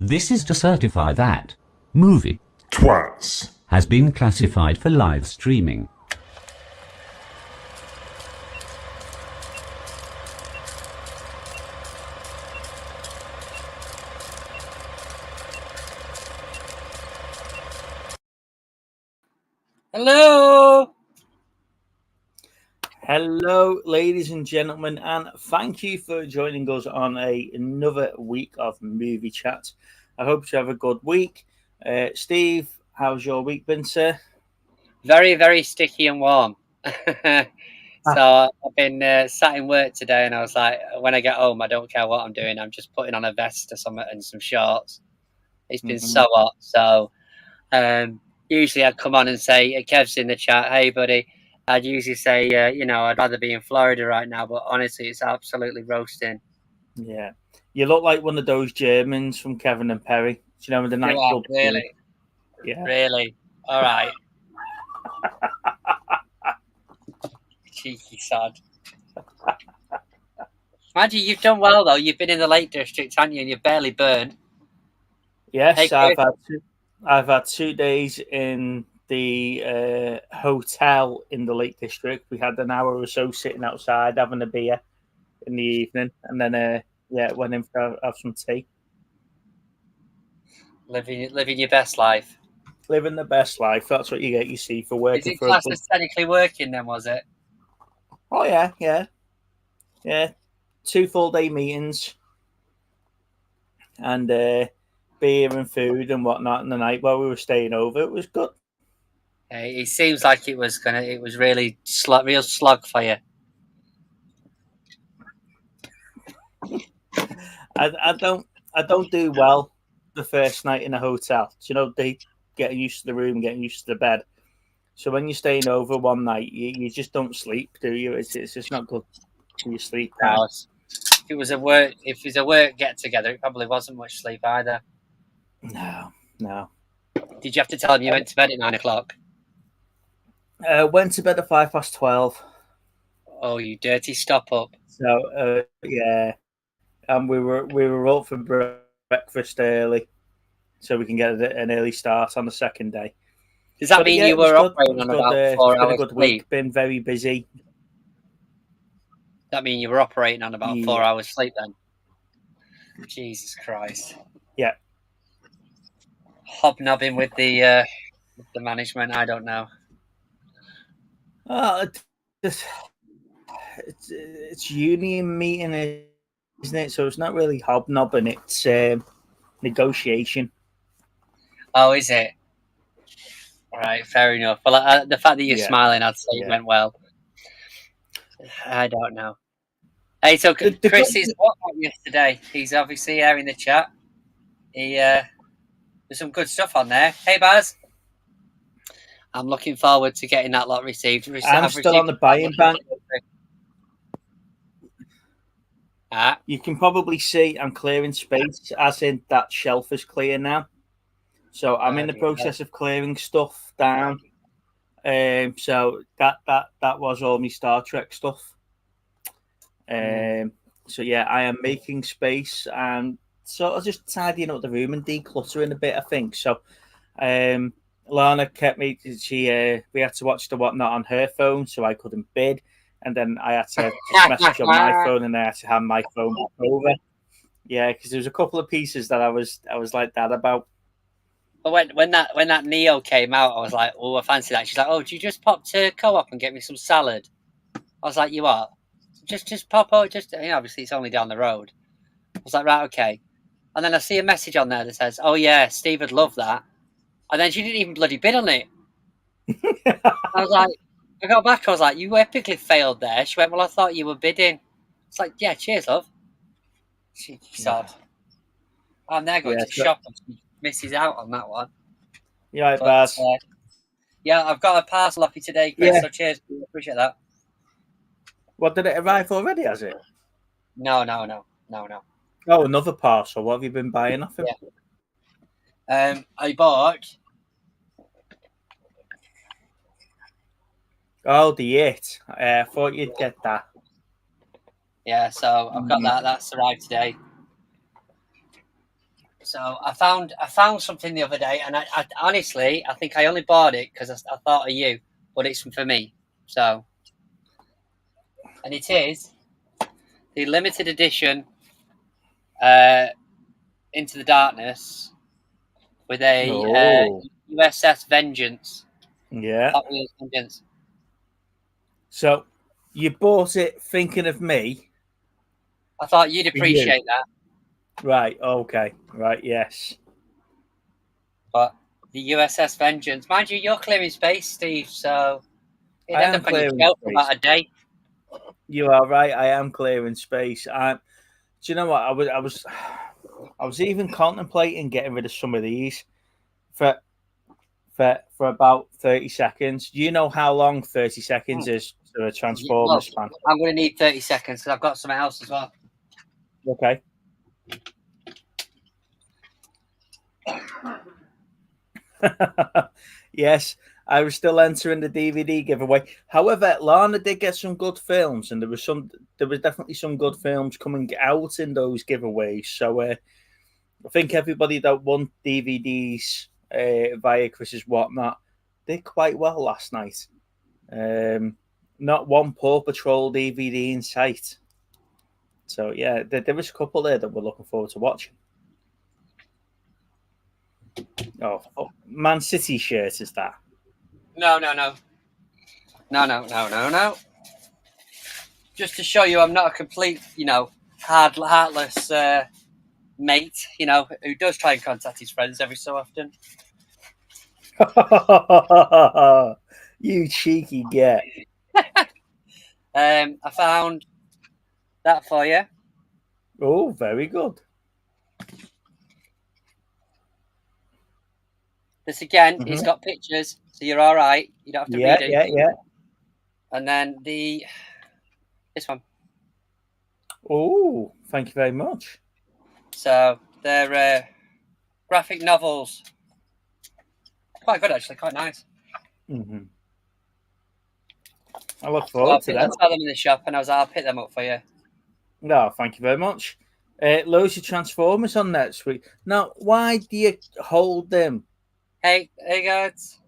This is to certify that movie Twats. has been classified for live streaming. Hello! Hello, ladies and gentlemen, and thank you for joining us on another week of Movie Chat. I hope you have a good week. Steve, how's your week been, sir? Very, very sticky and warm. So I've been sat in work today, and I was like, when I get home, I don't care what I'm doing. I'm just putting on a vest or something and some shorts. It's been so hot. So usually I'd come on and say, Kev's in the chat, hey, buddy. I'd usually say, I'd rather be in Florida right now, but honestly, it's absolutely roasting. Yeah. You look like one of those Germans from Kevin and Perry. Do you know, with the nightclub? Really? Yeah. Really? All right. Cheeky sod. Mind you, you've done well, though. You've been in the Lake District, haven't you? And you've barely burned. Yes, Hey, I've had 2 days in the hotel in the Lake District. We had an hour or so sitting outside having a beer in the evening, and then went in for have some tea. living your best life. Living the best life. That's what you get. You see for Is working it for classed as technically working then, was it? Oh yeah. 2 full-day meetings and beer and food and whatnot in the night while we were staying over. It was good. It seems like it was really real slog for you. I don't do well the first night in a hotel. You know, they getting used to the room, getting used to the bed. So when you're staying over one night, you just don't sleep, do you? It's just not good for your sleep. If it was a work get together, it probably wasn't much sleep either. No. Did you have to tell him you went to bed at 9 o'clock? Went to bed at 12:05. Oh, you dirty stop up! So yeah, and we were up for breakfast early, so we can get an early start on the second day. Does that mean you were operating on about 4 hours It's been a good week. Been very busy. That mean you were operating on about 4 hours sleep then? Jesus Christ! Yeah. Hobnobbing with the management. I don't know. It's union meeting, isn't it? So it's not really hobnobbing. It's negotiation. Oh, is it? All right, fair enough. Well, the fact that you're smiling, I'd say it went well. I don't know. Hey, so Chris is what yesterday? He's obviously here in the chat. There's some good stuff on there. Hey, Baz. I'm looking forward to getting that lot received. I'm still on the buying bank. You can probably see I'm clearing space, as in that shelf is clear now. So I'm in the process of clearing stuff down. So that was all my Star Trek stuff. So yeah, I am making space and sort of just tidying up the room and decluttering a bit, I think. So Lana kept me. We had to watch the Whatnot on her phone, so I couldn't bid. And then I had to message on my phone, and I had to hand my phone back over. Yeah, because there was a couple of pieces that I was like that about. But when that Neo came out, I was like, oh, I fancy that. She's like, oh, do you just pop to Co-op and get me some salad? I was like, you what? Just pop out. Obviously it's only down the road. I was like, right, okay. And then I see a message on there that says, oh yeah, Steve would love that. And then she didn't even bloody bid on it. I was like, I got back. I was like, you epically failed there. She went, well, I thought you were bidding. It's like, yeah, cheers, love. She sod. I'm there going to the shop and she misses out on that one. Yeah, Baz. Yeah, I've got a parcel off you today, Chris. So cheers. Appreciate that. What, did it arrive already? Has it? No. Oh, another parcel. What have you been buying off him? Yeah. I bought. Oh, the It. I thought you'd get that. Yeah, so I've got that. That's arrived today. So I found something the other day, and I honestly I think I only bought it because I thought of you, but it's for me. So, and it is the limited edition Into the Darkness with a Oh, USS Vengeance, yeah. Hot Wheels Vengeance. So you bought it thinking of me. I thought you'd For you. appreciate that, Right. Okay. Right. Yes. but the USS Vengeance, mind you, you're clearing space, Steve. So it'd I end am up on your clearing shelf for space. about a day. You are right. I am clearing space. Do you know what? I was even contemplating getting rid of some of these for for about 30 seconds. Do you know how long 30 seconds is to a Yeah, Transformer well, span? I'm going to need 30 seconds because I've got something else as well. Okay. Yes, I was still entering the DVD giveaway. However, Lana did get some good films, and there was definitely some good films coming out in those giveaways. So I think everybody that won DVDs via Chris's Whatnot did quite well last night. Not one Paw Patrol DVD in sight. So yeah, there was a couple there that we're looking forward to watching. Oh, Man City shirt is that? No. Just to show you, I'm not a complete, heartless mate, who does try and contact his friends every so often. You cheeky get. I found that for you. Oh, very good. This again, it's got pictures, so you're all right. You don't have to Yeah, read it. yeah. And then this one. Oh, thank you very much. So they're graphic novels. Quite good, actually. Quite nice. Mm-hmm. I look So forward to I that. saw them in the shop, and I'll pick them up for you. No, thank you very much. Loads of Transformers on next week. Now, why do you hold them? Hey guys.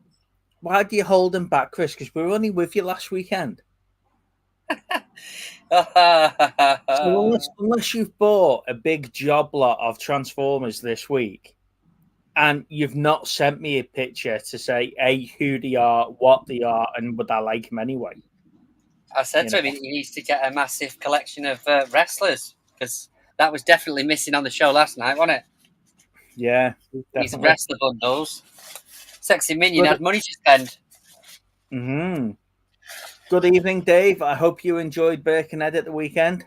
Why do you hold them back, Chris? Because we were only with you last weekend. So unless you've bought a big job lot of Transformers this week, and you've not sent me a picture to say, hey, who they are, what they are, and would I like them anyway? I said to him he needs to get a massive collection of wrestlers because that was definitely missing on the show last night, wasn't it? Yeah, These definitely. wrestler bundles. Sexy Minion had money to spend. Mm-hmm. Good evening, Dave. I hope you enjoyed Birkenhead at the weekend.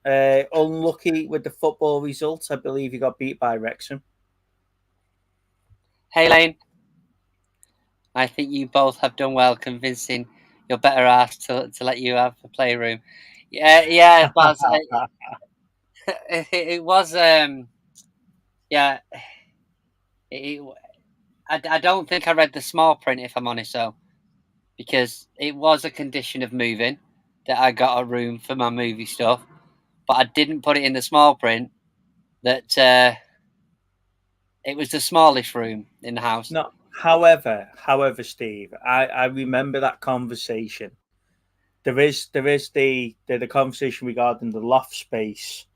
Unlucky with the football results. I believe you got beat by Wrexham. Hey, Lane. I think you both have done well convincing your better half to let you have a playroom. Yeah, but it was yeah. I don't think I read the small print, if I'm honest, though, because it was a condition of moving that I got a room for my movie stuff, but I didn't put it in the small print that it was the smallest room in the house. No, however, Steve, I remember that conversation. There is the conversation regarding the loft space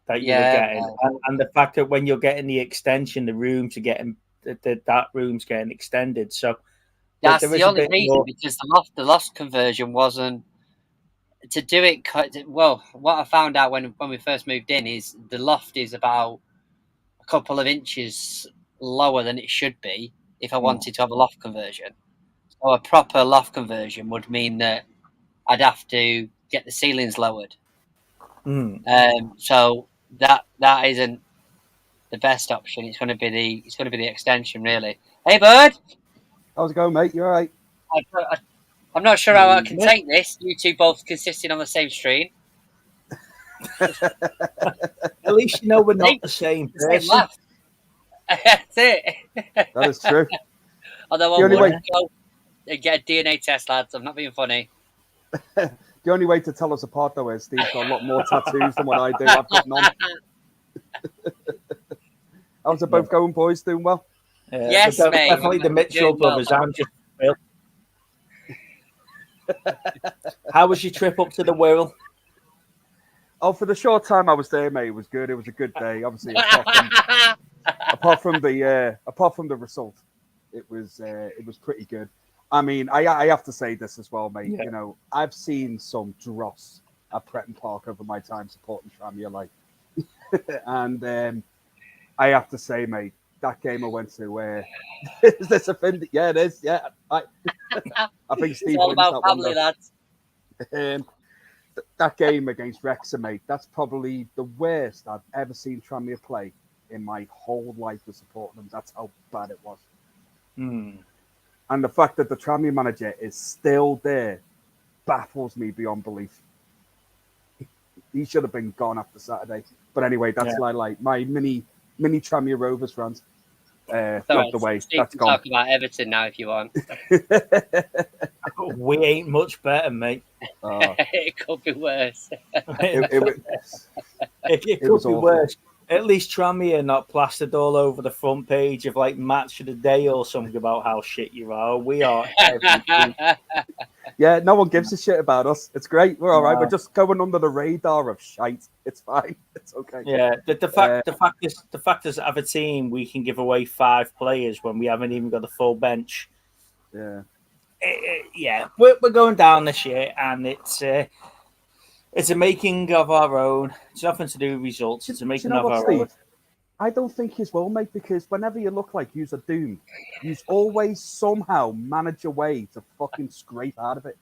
that you were getting, and the fact that when you're getting the extension, the rooms are getting that room's getting extended. So that's the only reason, because the loft conversion wasn't to do it. Well, what I found out when we first moved in is the loft is about a couple of inches lower than it should be if I wanted to have a loft conversion. So a proper loft conversion would mean that I'd have to get the ceilings lowered. So that isn't the best option. It's going to be the extension, really. Hey, Bird. How's it going, mate? You all right? I'm not sure how I can take this. You two both consisting on the same stream. At least you know we're not the same person. That's it. That is true. Although I want to go and get a DNA test, lads. I'm not being funny. The only way to tell us apart, though, is Steve's got a lot more tattoos than what I do. I've got none. How's it both going, boys? Doing well? Yes, so mate. Definitely the Mitchell Doing well. brothers. I'm just. How was your trip up to the Wirral? Oh, for the short time I was there, mate, it was good. It was a good day. Obviously, apart from the result, it was pretty good. I mean, I have to say this as well, mate. Yeah. You know, I've seen some dross at Pretton Park over my time supporting Tranmere, like, and I have to say, mate, that game I went to, is this a thing? Yeah, it is. Yeah, I think Steve It's all wins about that one, family, though. lads. That game against Wrexham, mate, that's probably the worst I've ever seen Tranmere play in my whole life of supporting them. That's how bad it was. And the fact that the Tranmere manager is still there baffles me beyond belief. He should have been gone after Saturday. But anyway, that's like my mini Tranmere Rovers runs. Out the way. Steve That's can gone. talk about Everton now if you want. We ain't much better, mate. It could be worse. It could was be awful. worse. At least Tranmere not plastered all over the front page of like Match of the Day or something about how shit you are. We are everything. Yeah, no one gives a shit about us. It's great. We're all right. No. We're just going under the radar of shite. It's fine. It's okay. Yeah, the fact is, as a team, we can give away 5 players when we haven't even got a full bench. Yeah. Yeah, we're going down this year, and it's a making of our own. It's nothing to do with results. It's a making Do you know of what, our own. Steve? I don't think he's will, mate, because whenever you look like you're doomed, you always somehow manage a way to fucking scrape out of it.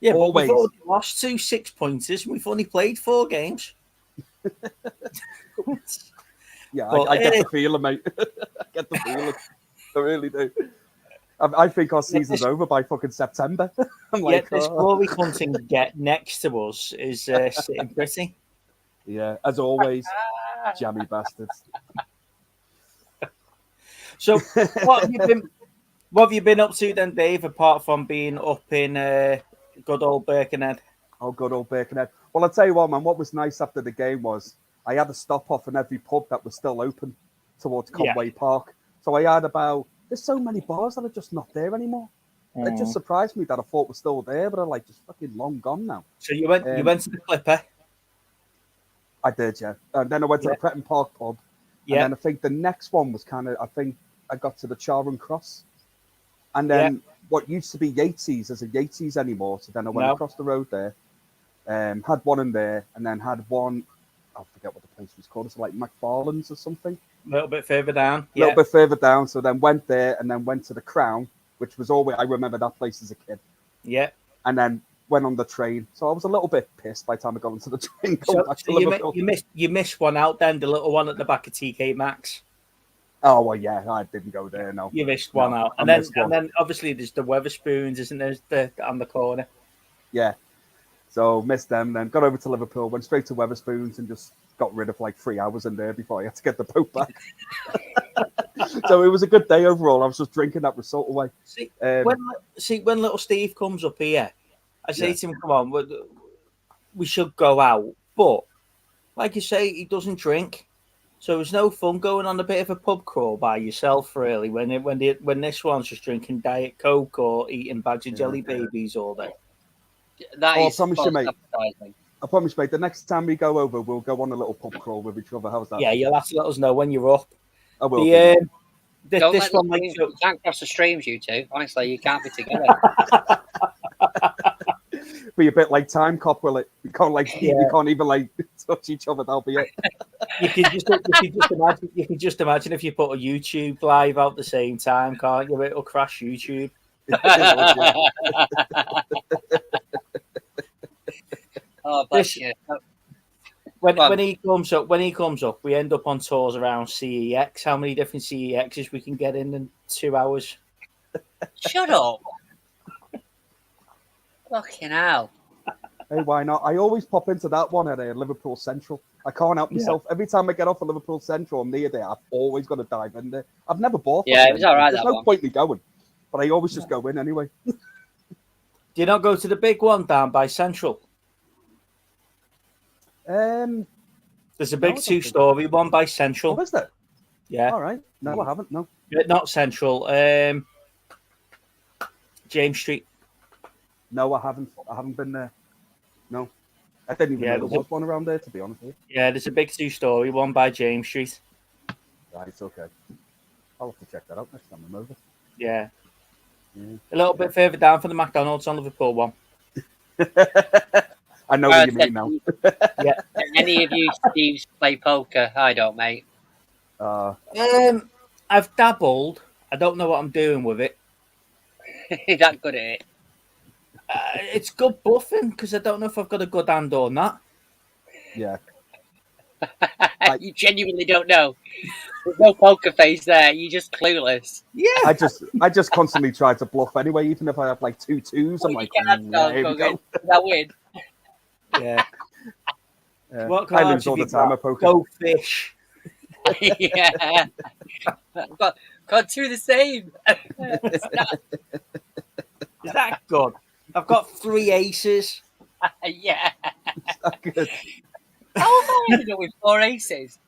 Yeah, but Always. we've already lost 2 6-pointers, and we've only played 4 games. Yeah, Well, I get the feeling, mate. I get the feeling. I really do. I think our season's over by fucking September. I'm like, This glory hunting get next to us is sitting pretty. yeah, as always, jammy bastards. So, what have you been up to then, Dave? Apart from being up in good old Birkenhead? Oh, good old Birkenhead. Well, I'll tell you what, man. What was nice after the game was I had a stop off in every pub that was still open towards Conway Park. So I had there's so many bars that are just not there anymore. It just surprised me that I thought were still there, but are like just fucking long gone now. So you went to the Clipper? I did, yeah. And then I went to the Pretton Park pub. Yeah. And then I think the next one was I think I got to the Charing Cross. And then what used to be Yates's isn't Yates's anymore. So then I went across the road there, had one in there, and then had one, I forget what the place was called. It's like McFarland's or something. A little bit further down. A little bit further down. So then went there and then went to the Crown, which was always, I remember that place as a kid. Yeah. And then went on the train. So I was a little bit pissed by the time I got into the train. So you missed one out then, the little one at the back of TK Maxx. Oh, well, yeah, I didn't go there, no. You missed one out. And then obviously there's the Weatherspoons, isn't there, on the corner? Yeah. So missed them, then got over to Liverpool, went straight to Weatherspoons and just got rid of like 3 hours in there before I had to get the boat back. So it was a good day overall. I was just drinking that result away. When little Steve comes up here, I say to him, come on, we should go out. But like you say, he doesn't drink. So it's no fun going on a bit of a pub crawl by yourself, really, when this one's just drinking Diet Coke or eating bags of Jelly Babies all day. I promise you, mate. I promise, mate. The next time we go over, we'll go on a little pub crawl with each other. How's that? Yeah, you'll have to let us know when you're up. I will. This one, you can't cross the streams, you two. Honestly, you can't be together. Be a bit like Time Cop, will it? You can't even like touch each other. That'll be it. You can just imagine if you put a YouTube live out at the same time, can't you? It'll crash YouTube. Oh, bless you. When he comes up, we end up on tours around CEX. How many different CEXs we can get in 2 hours? Shut up. Fucking hell. Hey, why not? I always pop into that one at Liverpool Central. I can't help myself. Every time I get off at Liverpool Central, I'm near there. I've always got to dive in there. I've never bought. Yeah, it was all right. There's no point in me going, but I always just go in anyway. Do you not go to the big one down by Central? There's a big 2-story one by Central. What is that? Yeah. All right. No, I haven't. No. Not Central. James Street. No, I haven't. I haven't been there. No. I didn't even know there was one around there, to be honest with you. Yeah, there's a big 2-story one by James Street. Right, it's okay. I'll have to check that out next time I'm over. Yeah. A little bit further down from the McDonald's on Liverpool one. I know what you mean now. Yeah. Any of you Steves play poker? I don't, mate. I've dabbled. I don't know what I'm doing with it. That good at it. It's good bluffing because I don't know if I've got a good hand or not. Yeah. You genuinely don't know. There's no poker face there. You're just clueless. Yeah. I just constantly try to bluff anyway, even if I have like 2 twos. I'm like, there we go. That win. Yeah. What I lose all the time at poker. Go fish. Yeah. Got 2 the same. Is that good? I've got 3 aces. Yeah. Is that good? How have I ended up with 4 aces?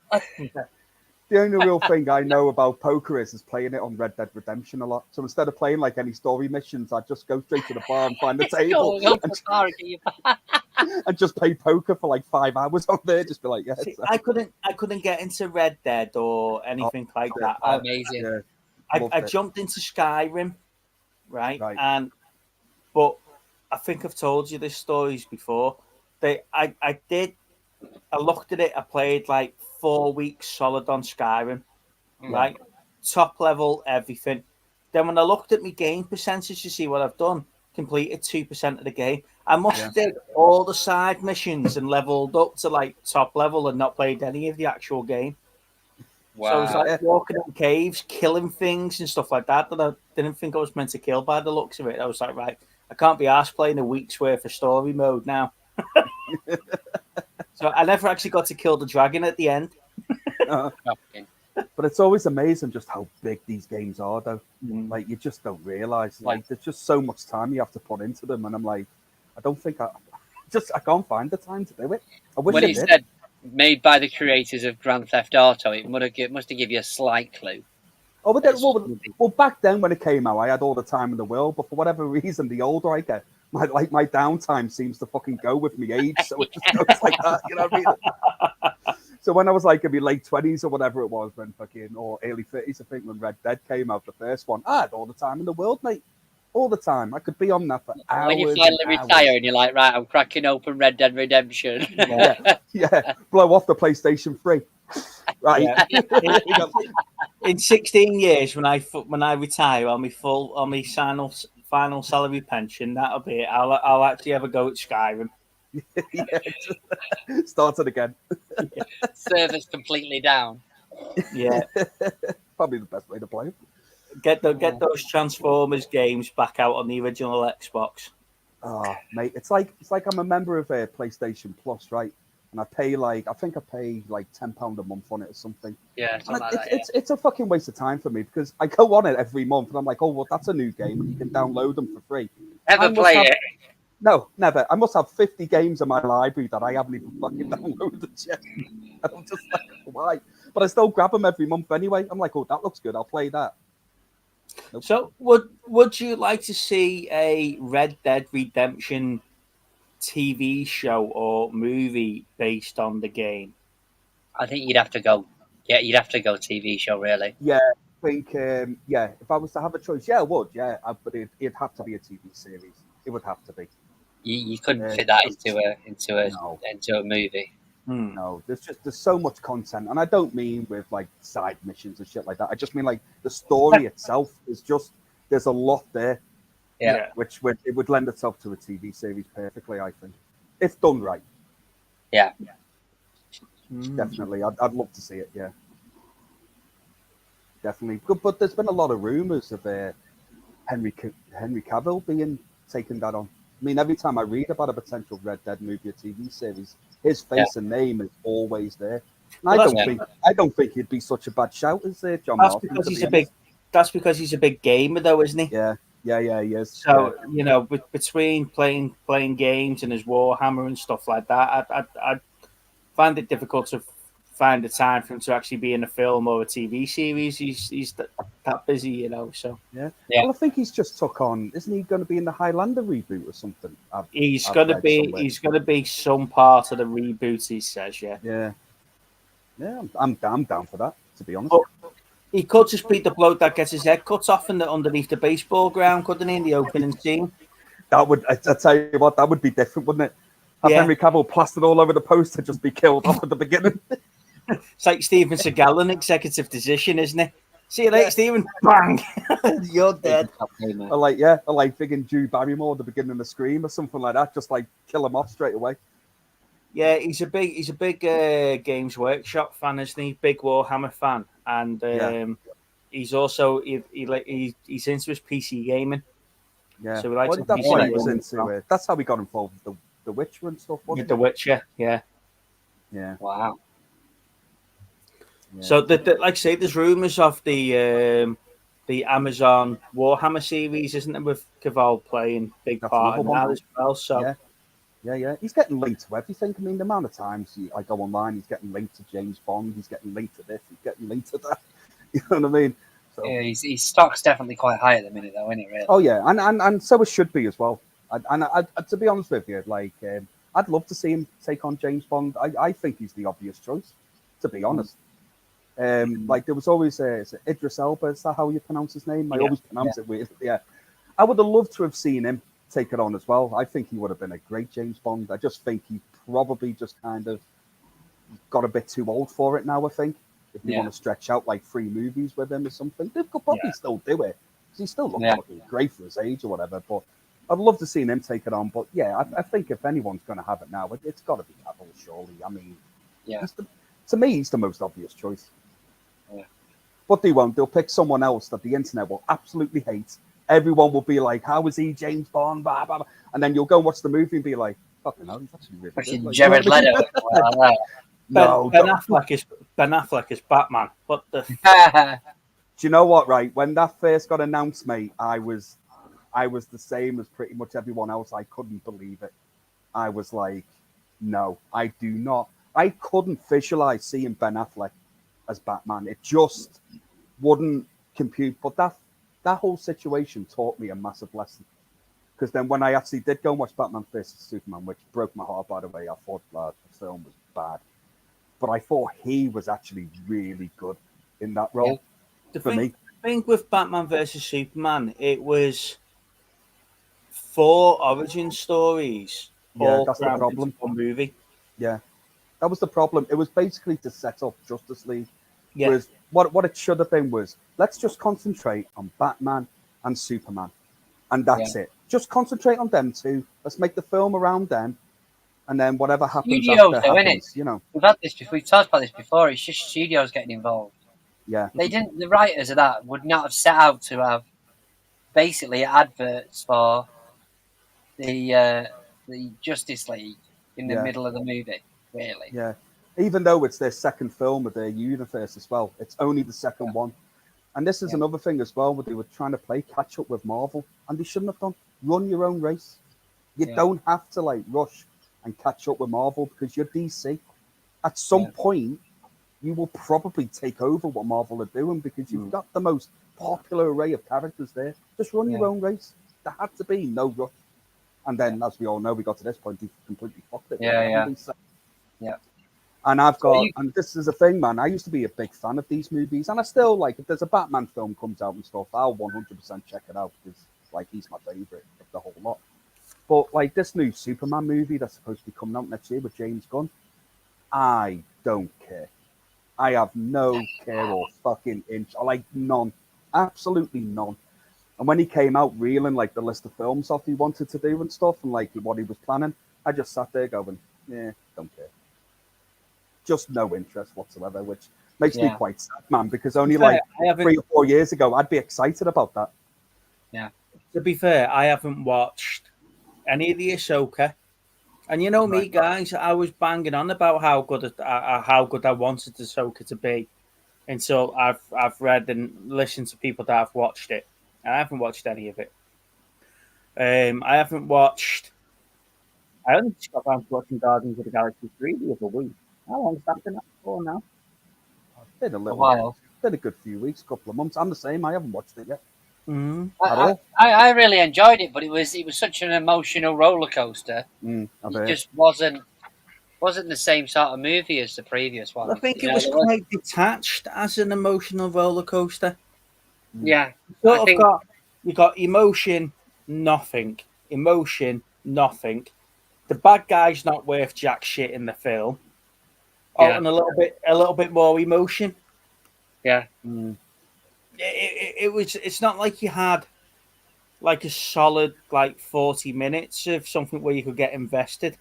The only real thing I know about poker is playing it on Red Dead Redemption a lot. So instead of playing like any story missions, I just go straight to the bar and find the table and just play poker for like 5 hours on there. Just be like, yes. See, I couldn't get into Red Dead or anything like that. Amazing. Yeah, I jumped into Skyrim, right? But I think I've told you this stories before. I looked at it. I played like 4 weeks solid on Skyrim, right? Top level, everything. Then when I looked at my game percentage to see what I've done, completed 2% of the game. I must have did all the side missions and leveled up to like top level and not played any of the actual game. Wow. So I was like walking in caves, killing things and stuff like that I didn't think I was meant to kill by the looks of it. I was like, right, I can't be arsed playing a week's worth of story mode now. So I never actually got to kill the dragon at the end. But it's always amazing just how big these games are, though. Like, you just don't realize. Like, there's just so much time you have to put into them, and I'm like, I don't think I can't find the time to do it. I wish when I it did. said made by the creators of Grand Theft Auto, it must have given you a slight clue. Oh, but well, back then when it came out, I had all the time in the world. But for whatever reason, the older I get, my downtime seems to fucking go with me age. So it just goes like that. You know what I mean? So when I was like in my late 20s or whatever it was, or early 30s, I think, when Red Dead came out, the first one, I had all the time in the world, mate. All the time. I could be on that for hours. When you finally retire and you're like, right, I'm cracking open Red Dead Redemption. Yeah. Blow off the PlayStation 3. Right. Yeah. In 16 years, when I retire on my final salary pension, that'll be it. I'll actually have a go at Skyrim. Start it again. Servers completely down. Yeah. Probably the best way to play it. Get those Transformers games back out on the original Xbox. Oh, mate, it's like I'm a member of PlayStation Plus, right? And I pay like £10 a month on it or something. Yeah, it's a fucking waste of time for me because I go on it every month and I'm like, oh well, that's a new game and you can download them for free. Ever play it? No, never. I must have 50 games in my library that I haven't even fucking downloaded yet. I'm just like, why? But I still grab them every month anyway. I'm like, oh, that looks good. I'll play that. Nope. So would you like to see a Red Dead Redemption TV show or movie based on the game? I think you'd have to go. Yeah, you'd have to go TV show, really. Yeah, I think. If I was to have a choice, I would. Yeah, but it'd have to be a TV series. It would have to be. You couldn't fit that into a movie. No, there's so much content, and I don't mean with like side missions and shit like that. I just mean like the story itself is just there's a lot there. Yeah, which it would lend itself to a TV series perfectly, I think, if done right. Yeah, definitely. I'd love to see it. Yeah, definitely. But there's been a lot of rumors of Henry Cavill being taken that on. I mean, every time I read about a potential Red Dead movie or TV series, his face and name is always there. And I don't think he'd be such a bad shout as John Martin. That's because he's a big gamer, though, isn't he? Yeah, he is. So between playing games and his Warhammer and stuff like that, I'd find it difficult to find the time for him to actually be in a film or a TV series. He's that busy, you know. So yeah. Yeah. Well, I think he's just took on. Isn't he going to be in the Highlander reboot or something? he's I've going to read be somewhere. he's going to be some part of the reboot. He says, yeah. Yeah. I'm down for that. To be honest. But he could just be the bloke that gets his head cut off underneath the baseball ground, couldn't he? In the opening scene. That would. I tell you what, that would be different, wouldn't it? Have Yeah. Henry Cavill plastered all over the poster, just be killed off at the beginning. It's like Steven Seagal in Executive Decision, isn't it? See you later, Steven. Bang! You're dead. Or like thinking Drew Barrymore at the beginning of the Scream or something like that, just like kill him off straight away. Yeah, he's a big Games Workshop fan, isn't he? Big Warhammer fan, and he's also he's into his PC gaming. Yeah, So we like some that's PC why he was gaming into it. That's how we got involved with the Witcher and stuff, wasn't with The Witcher. Yeah. Yeah. Wow. Yeah. So like I say, there's rumours of the Amazon Warhammer series, isn't there, with Cavill playing big That's part in another one. that as well. So Yeah. He's getting linked to everything. I mean, the amount of times I go online, he's getting linked to James Bond. He's getting linked to this. He's getting linked to that. You know what I mean? So, Yeah, his stock's definitely quite high at the minute, though, isn't it? Really? oh yeah, and so it should be as well. And to be honest with you, like I'd love to see him take on James Bond. I think he's the obvious choice, to be honest. Like there was always is it Idris Elba. Is that how you pronounce his name? I always pronounce it weird. Yeah, I would have loved to have seen him take it on as well. I think he would have been a great James Bond. I just think he probably just kind of got a bit too old for it now. I think if you want to stretch out like 3 movies with him or something, they could probably still do it because he still looks fucking great for his age or whatever. But I'd love to see him take it on. But yeah, I think if anyone's going to have it now, it's got to be Cavill, surely. I mean, to me, he's the most obvious choice. Yeah. But they won't. They'll pick someone else that the internet will absolutely hate. Everyone will be like, "How is he James Bond?" Blah, blah, blah. And then you'll go watch the movie and be like, "Fucking hell, he's actually really good." Like, Jared Leto. Ben Affleck is Batman. What the? Do you know what? Right, when that first got announced, mate, I was the same as pretty much everyone else. I couldn't believe it. I was like, "No, I do not." I couldn't visualize seeing Ben Affleck as Batman. It just wouldn't compute. But that whole situation taught me a massive lesson. Because then when I actually did go and watch Batman vs Superman, which broke my heart, by the way, I thought the film was bad. But I thought he was actually really good in that role for me. I think with Batman vs Superman, it was 4 origin stories. Yeah, that's the problem. One movie. Yeah, that was the problem. It was basically to set up Justice League. Yeah. Whereas what it should have been was, let's just concentrate on Batman and Superman. And that's it. Just concentrate on them 2. Let's make the film around them. And then whatever happens Studios, after though, happens, innit? you know. We've had this before. We've talked about this before. It's just studios getting involved. Yeah. They didn't. The writers of that would not have set out to have basically adverts for the Justice League in the middle of the movie. Really. Yeah. Even though it's their second film of their universe as well, it's only the second one. And this is another thing as well, where they were trying to play catch up with Marvel, and they shouldn't have done. Run your own race. You don't have to like rush and catch up with Marvel because you're DC. At some point, you will probably take over what Marvel are doing because you've got the most popular array of characters there. Just run your own race. There had to be no rush. And then, as we all know, we got to this point, he completely fucked it. Yeah. And and this is a thing, man. I used to be a big fan of these movies, and I still like. If there's a Batman film comes out and stuff, I'll 100% check it out because, like, he's my favorite of the whole lot. But like this new Superman movie that's supposed to be coming out next year with James Gunn, I don't care. I have no care or fucking inch. I like none, absolutely none. And when he came out reeling like the list of films off he wanted to do and stuff, and like what he was planning, I just sat there going, "Yeah, don't care." Just no interest whatsoever, which makes me quite sad, man, because only like 3 or 4 years ago, I'd be excited about that. Yeah. To be fair, I haven't watched any of the Ahsoka. And you know me, guys, I was banging on about how good I wanted Ahsoka to be until I've read and listened to people that have watched it. And I haven't watched any of it. I only just got around to watching Guardians of the Galaxy 3 the other week. How long's that been up for now? Been a little while. Been a good few weeks, couple of months. I'm the same. I haven't watched it yet at I, all. I really enjoyed it, but it was such an emotional roller coaster. I've It heard. just wasn't the same sort of movie as the previous one. I think it was quite detached as an emotional roller coaster. Yeah, You got emotion, nothing. Emotion, nothing. The bad guy's not worth jack shit in the film. Oh, Yeah. and a little bit more emotion. Yeah. It's not like you had like a solid like 40 minutes of something where you could get invested.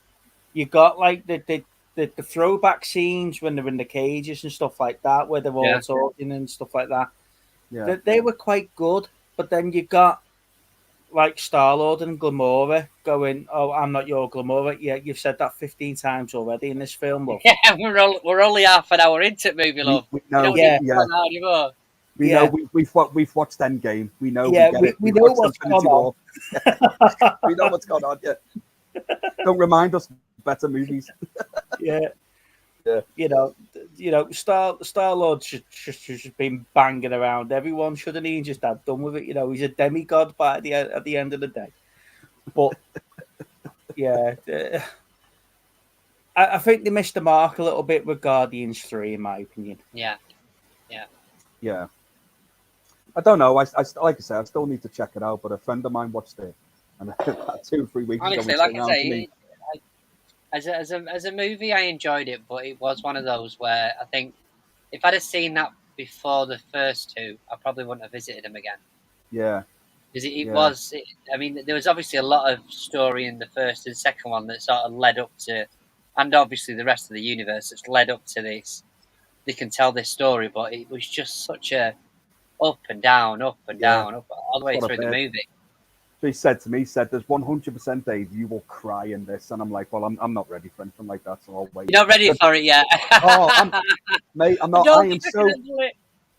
You got like the throwback scenes when they're in the cages and stuff like that, where they're all talking and stuff like that. Yeah. They were quite good, but then you got like Star-Lord and Gamora going, "Oh, I'm not your Gamora." Yeah, you've said that 15 times already in this film, love. Yeah, we're only half an hour into the movie, love. We know, We know we've watched Endgame. We know. Yeah, we know what's going on. We know what's going on. Yeah. Don't remind us better movies. Yeah. Yeah. You know, Star-Lord should been banging around everyone, shouldn't he? And just had done with it. You know, he's a demigod at the end of the day. But yeah, I think they missed the mark a little bit with Guardians 3, in my opinion. Yeah. I don't know. I like I said, I still need to check it out. But a friend of mine watched it, and 2 or 3 weeks Honestly, ago, like I say, as a movie, I enjoyed it, but it was one of those where I think if I'd have seen that before the first two, I probably wouldn't have visited them again. Yeah. Because it was. I mean, there was obviously a lot of story in the first and second one that sort of led up to, and obviously the rest of the universe that's led up to this. They can tell this story, but it was just such a up and down, all the way through the movie. He said to me, "There's 100% Dave, you will cry in this," and I'm like, "Well, I'm not ready for anything like that, so I'll wait." You're not ready for it yet. Mate, I'm not.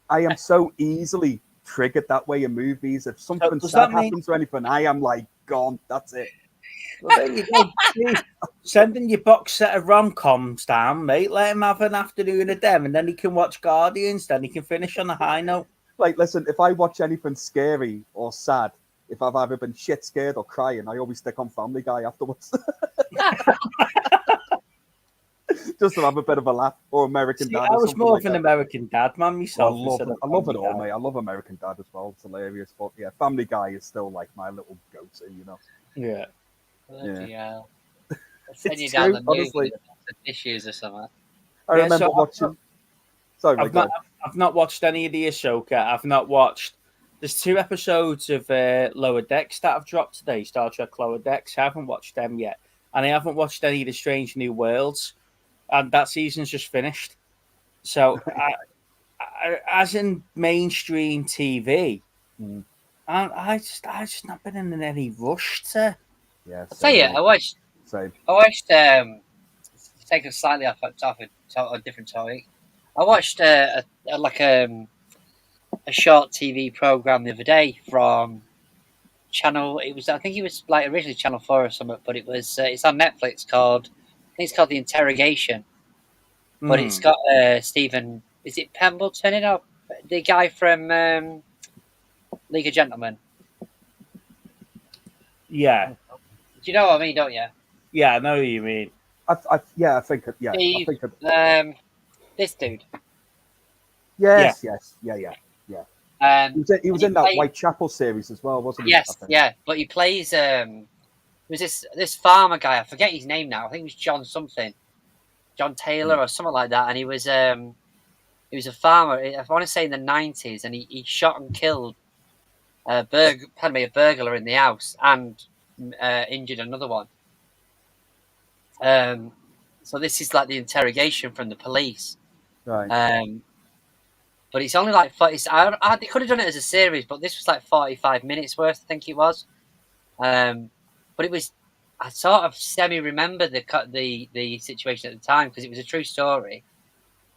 I am so easily triggered that way in movies. If something sad happens or anything, I am like gone. That's it. Well, there you go. Sending your box set of rom-coms down, mate. Let him have an afternoon of them, and then he can watch Guardians. Then he can finish on a high note. Like, listen, if I watch anything scary or sad, if I've either been shit scared or crying, I always stick on Family Guy afterwards. Just to have a bit of a laugh, or American Dad. I was more of an American Dad man myself. I love it all, mate. I love American Dad as well. It's hilarious. But yeah, Family Guy is still like my little go-to, you know. Yeah. Yeah. Send you down the movie, the issues or something. I remember watching. Sorry, I've not watched any of the Ahsoka. I've not watched. There's 2 episodes of Lower Decks that have dropped today. Star Trek Lower Decks. I haven't watched them yet, and I haven't watched any of the Strange New Worlds, and that season's just finished. So, as in mainstream TV, I just not been in any rush to. Yeah, I'll tell you, I watched. Take us slightly off a different topic. I watched a short TV program the other day from channel. I think it was like originally Channel 4 or something, but it was. It's on Netflix called. I think it's called The Interrogation. But it's got Stephen. Is it Pembleton? You know, the guy from League of Gentlemen. Yeah. Do you know what I mean? Don't you? Yeah, I know what you mean. I think. This dude. Yes. Yeah. He was in that played, Whitechapel series as well, wasn't he? Yes, yeah. But he plays. Was this farmer guy? I forget his name now. I think it was John something, John Taylor or something like that. And he was a farmer. I want to say in the 90s, and he shot and killed a burglar in the house and injured another one. So this is like the interrogation from the police. Right. But it's only like 40. They could have done it as a series, but this was like 45 minutes worth, I think it was. But it was. I sort of semi-remember the situation at the time because it was a true story.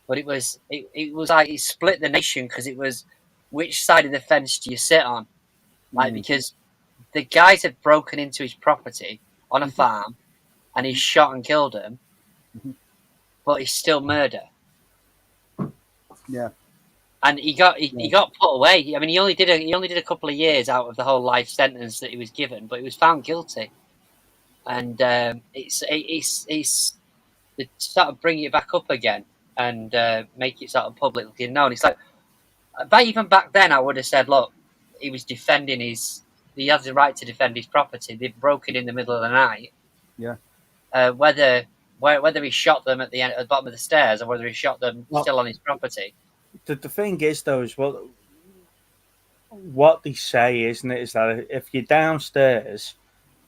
But it was like it split the nation because it was which side of the fence do you sit on? Like because the guys had broken into his property on a farm, and he shot and killed him. but it's still murder. Yeah. And he got put away. I mean, he only did a couple of years out of the whole life sentence that he was given, but he was found guilty. And it's to sort of bring it back up again and make it sort of publicly known. It's like, even back then, I would have said, look, he was defending he has the right to defend his property. They broke it in the middle of the night. Yeah. Whether he shot them at the bottom of the stairs or whether he shot them still on his property. The thing is, though, is what they say, isn't it, is that if you're downstairs,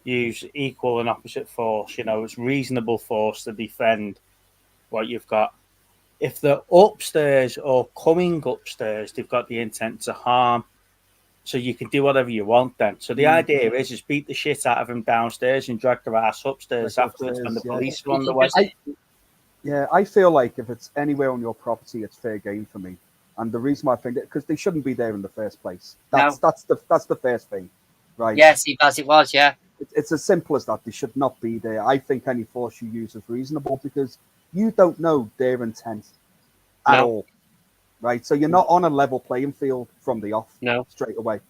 use equal and opposite force. You know, it's reasonable force to defend what you've got. If they're upstairs or coming upstairs, they've got the intent to harm. So you can do whatever you want then. So the idea is beat the shit out of them downstairs and drag their ass upstairs afterwards when the police are on the way. I feel like if it's anywhere on your property, it's fair game for me. And the reason why I think that, because they shouldn't be there in the first place. That's the first thing, right? Yes, as it was, yeah. It's as simple as that. They should not be there. I think any force you use is reasonable because you don't know their intent at all, right? So you're not on a level playing field from the off straight away.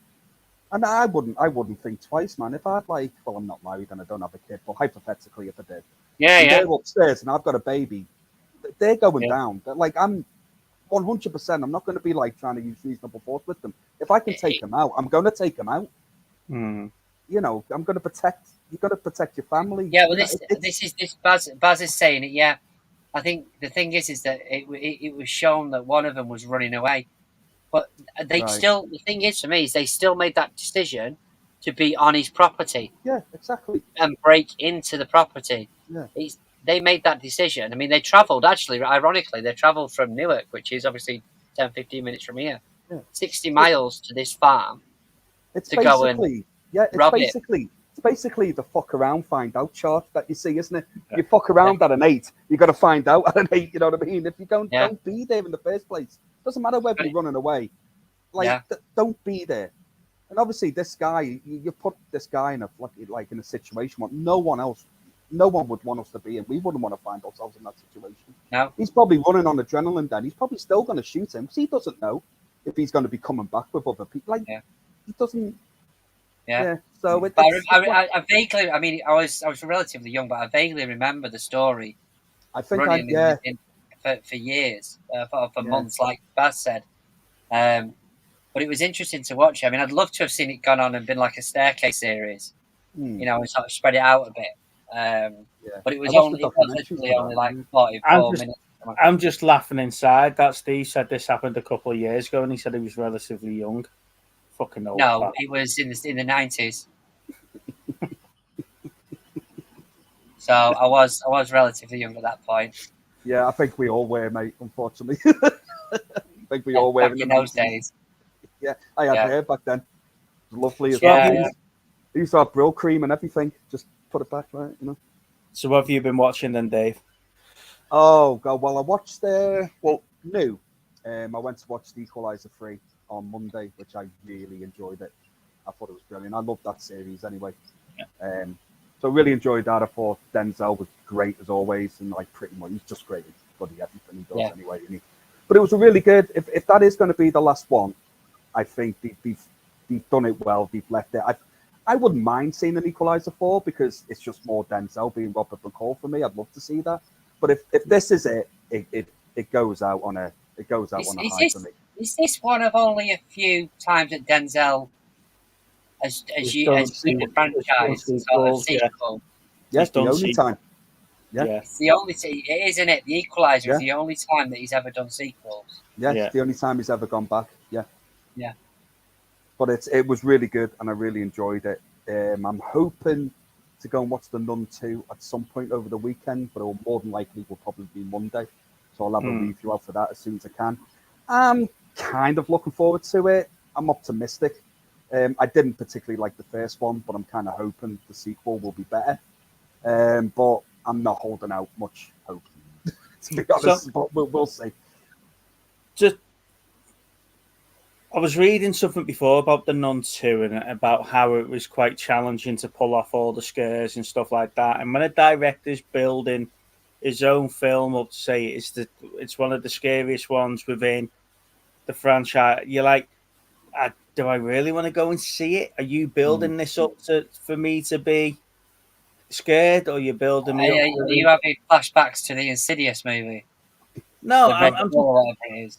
And I wouldn't think twice, man. If I'd I'm not married and I don't have a kid, but hypothetically, if I did, they're upstairs and I've got a baby, they're going down. Like, I'm 100%. I'm not going to be trying to use reasonable force with them. If I can take them out, I'm going to take them out. Mm. You know, I'm going to protect. You've got to protect your family. Yeah, well, Baz is saying it. Yeah, I think the thing is that it was shown that one of them was running away, but they still. The thing is for me is they still made that decision to be on his property. Yeah, exactly. And break into the property. Yeah, they made that decision. I mean, they travelled. Actually, ironically, they travelled from Newark, which is obviously 10, 15 minutes from here. Yeah. 60 miles to this farm. It's to go and it's basically the fuck around, find out chart that you see, isn't it? You fuck around at an 8, you got to find out at an 8. You know what I mean? If you don't be there in the first place, doesn't matter whether you're running away. Don't be there. And obviously, this guy, you put this guy in in a situation where no one would want us to be in. We wouldn't want to find ourselves in that situation. No, he's probably running on adrenaline. Then he's probably still going to shoot him because he doesn't know if he's going to be coming back with other people. He doesn't. Yeah. So I vaguely. I mean, I was relatively young, but I vaguely remember the story. I think for years, for months, like Baz said. But it was interesting to watch. I mean, I'd love to have seen it gone on and been like a staircase series, you know, and sort of spread it out a bit. But it was only like 44 minutes. I'm just laughing inside. That Steve said this happened a couple of years ago, and he said he was relatively young. Fucking old. No, it was in the 90s. So I was relatively young at that point. Yeah, I think we all were, mate. Unfortunately, I think we all were in those days. Yeah, I had hair back then. It was lovely as well. Yeah. I used to have Brill cream and everything. Just put it back, right? You know. So, what have you been watching then, Dave? Oh God! Well, I watched I went to watch The Equalizer 3 on Monday, which I really enjoyed it. I thought it was brilliant. I love that series anyway. Yeah. So really enjoyed that. I thought Denzel was great as always, and pretty much he's just great at bloody everything he does anyway. But it was a really good. If that is going to be the last one, I think they've done it well. They've left it. I wouldn't mind seeing an Equalizer 4 because it's just more Denzel being Robert McCall for me. I'd love to see that. But if this is it goes out on a high for me. Is this one of only a few times that Denzel has seen the franchise sort of sequel? Yes, the only time. Yeah. It's the only it is, isn't it? The Equalizer is the only time that he's ever done sequels. Yeah, it's the only time he's ever gone back. Yeah. Yeah. But it was really good and I really enjoyed it. I'm hoping to go and watch The Nun 2 at some point over the weekend, but it will more than likely will probably be Monday. So I'll have a review out for that as soon as I can. I'm kind of looking forward to it. I'm optimistic. I didn't particularly like the first one, but I'm kind of hoping the sequel will be better. But I'm not holding out much hope, to be honest. But we'll see. I was reading something before about The Nun 2 and about how it was quite challenging to pull off all the scares and stuff like that. And when a director's building his own film up to say it's one of the scariest ones within the franchise. You're like, do I really want to go and see it? Are you building this up for me to be scared, or you're building me up? Are you having flashbacks to the Insidious movie? No, I'm whatever it is.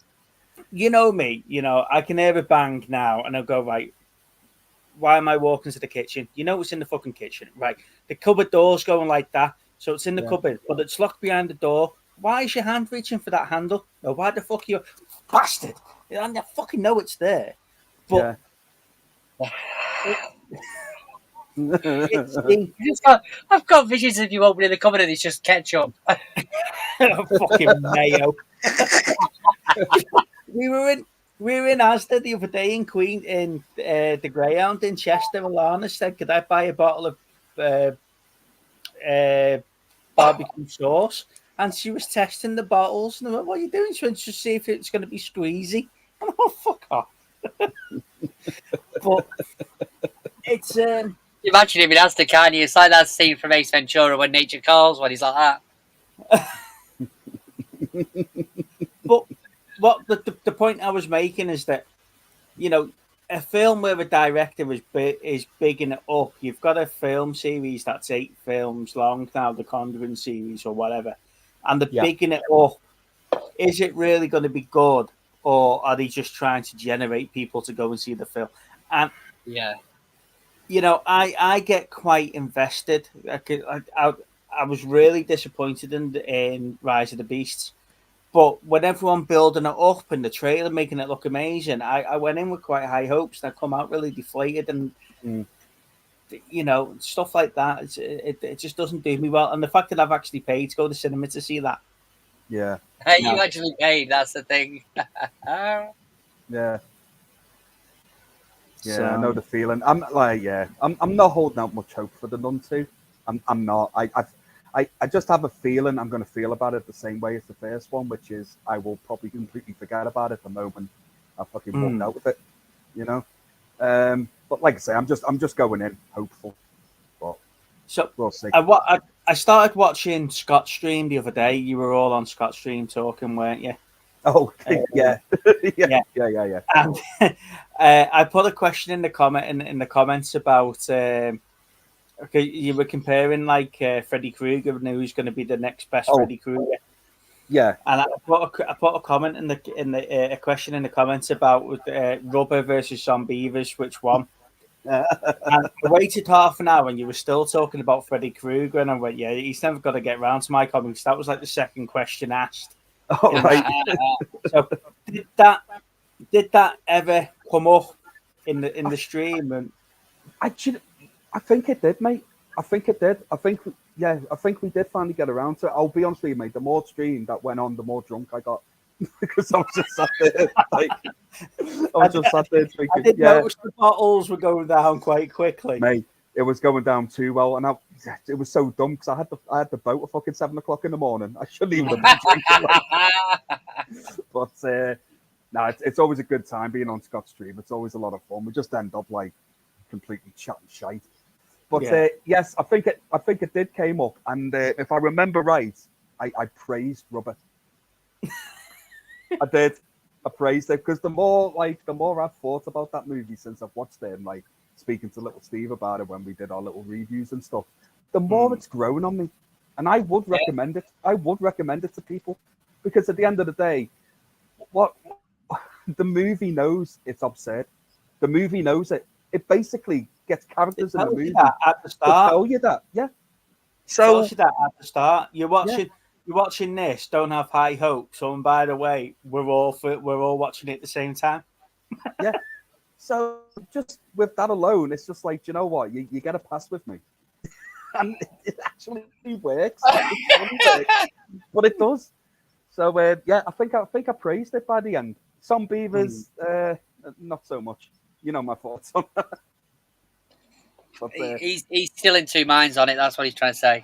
You know me. You know I can hear a bang now, and I'll go right. Why am I walking to the kitchen? You know it's in the fucking kitchen, right? The cupboard door's going like that, so it's in the cupboard, but it's locked behind the door. Why is your hand reaching for that handle? No, why the fuck you bastard? And I fucking know it's there, but I've got visions of you opening the cupboard and it's just ketchup. Fucking mayo. We were in Asda the other day in the Greyhound in Chester. Alana said, "Could I buy a bottle of barbecue sauce?" And she was testing the bottles, and I went, "What are you doing?" She went to see if it's going to be squeezy. I'm like, "Oh, fuck off!" But it's Imagine him in Asda, can you? It's like that scene from Ace Ventura when nature calls, when he's like that. But what the point I was making is that, you know, a film where a director is bigging it up. You've got a film series that's 8 films long now, the Conjuring series or whatever, and they're bigging it up. Is it really going to be good, or are they just trying to generate people to go and see the film? And you know, I get quite invested. I was really disappointed in Rise of the Beasts. But when everyone building it up and the trailer making it look amazing, I went in with quite high hopes and I come out really deflated, and you know, stuff like that. It just doesn't do me well. And the fact that I've actually paid to go to the cinema to see that. Yeah. You actually paid, that's the thing. Yeah. Yeah, So, I know the feeling. I'm not holding out much hope for the Nun 2. I'm not. I just have a feeling I'm going to feel about it the same way as the first one, which is I will probably completely forget about it the moment I fucking walked out with it, you know. But like I say, I'm just going in hopeful. But so we'll see. I started watching Scott Stream the other day. You were all on Scott Stream talking, weren't you? Oh yeah. Yeah. And I put a question in the comments about. Okay, you were comparing like Freddy Krueger and who's going to be the next best Freddy Krueger. Yeah, and I put a comment in the a question in the comments about Rubber versus Zombievers, which one? And I waited half an hour, and you were still talking about Freddy Krueger, and I went, "Yeah, he's never got to get around to my comments." That was like the second question asked. Oh, right. So did that ever come up in the stream? And I think it did, mate. I think it did. I think we did finally get around to it. I'll be honest with you, mate. The more stream that went on, the more drunk I got. Because I was just sat there, drinking. I did notice the bottles were going down quite quickly. Mate, it was going down too well, and it was so dumb because I had the boat at fucking 7 o'clock in the morning. I shouldn't even have been drinking. But no, it's always a good time being on Scott's stream. It's always a lot of fun. We just end up like completely chatting shite. But yes, I think it did came up, and if I remember right, I praised Rubber. I did. I praised it because the more I've thought about that movie since I've watched it, and like speaking to little Steve about it when we did our little reviews and stuff, the more it's grown on me, and I would recommend it. I would recommend it to people because at the end of the day, what the movie knows it's absurd. The movie knows it. It basically gets characters in the movie at the start. To tell you that, yeah. So tells you that at the start. You're watching this. Don't have high hopes. Oh, and by the way, we're all watching it at the same time. Yeah. So just with that alone, it's just like, you know what? You get a pass with me, and it actually works. But it does. So I think I praised it by the end. Some beavers, not so much. You know my thoughts on that. But, he's still in two minds on it. That's what he's trying to say.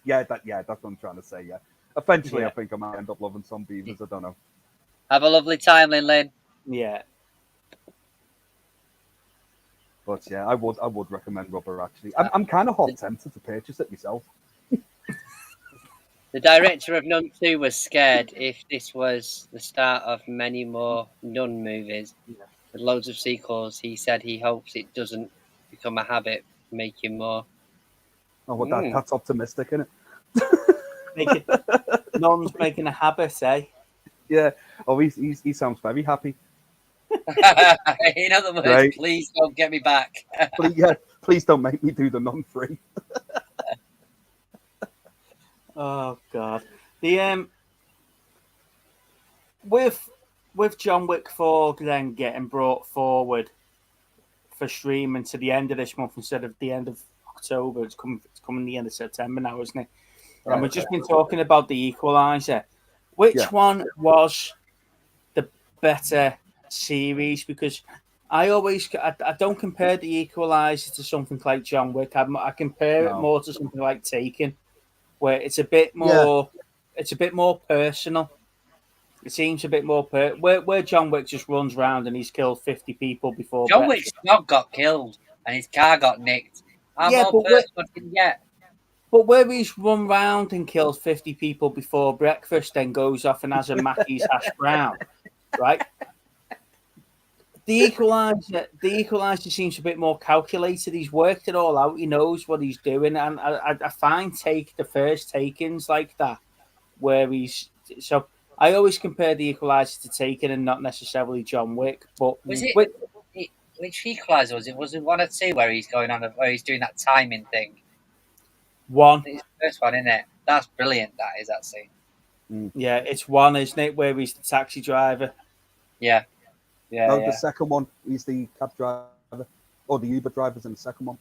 That's what I'm trying to say. Yeah, eventually, I think I might end up loving some beavers. I don't know. Have a lovely time, Lin. Yeah, but yeah, I would recommend Rubber. Actually, I'm kind of hot tempted to purchase it myself. The director of Nun 2 was scared if this was the start of many more Nun movies with loads of sequels. He said he hopes it doesn't become a habit, making more. Oh, well, that's optimistic, isn't it? Nun's making a habit, eh? Yeah. Oh, he sounds very happy. In other words, right. Please don't get me back. Please don't make me do the Nun 3. Oh God. The with John Wick 4 then getting brought forward for streaming to the end of this month instead of the end of October. It's coming the end of September now, isn't it? Right, and we've just been talking about the Equalizer. Which one was the better series? Because I don't compare the Equalizer to something like John Wick. I compare it more to something like Taken, where it's a bit more, it's a bit more personal. It seems a bit more where John Wick just runs around and he's killed 50 people before. John Wick's dog got killed and his car got nicked. How more personal can you get? But where he's run round and kills 50 people before breakfast, then goes off and has a Mackey's hash brown, right? The Equalizer seems a bit more calculated. He's worked it all out. He knows what he's doing, and I find the first Takens like that, where he's so. I always compare the Equalizer to Taken and not necessarily John Wick. But which Equalizer was it? Was it 1 or 2 where he's going on where he's doing that timing thing? 1. It's the first one, isn't it? That's brilliant. That scene. Yeah, it's 1, isn't it? Where he's the taxi driver. Yeah. The second one, he's the cab driver, or the Uber driver's in the second one.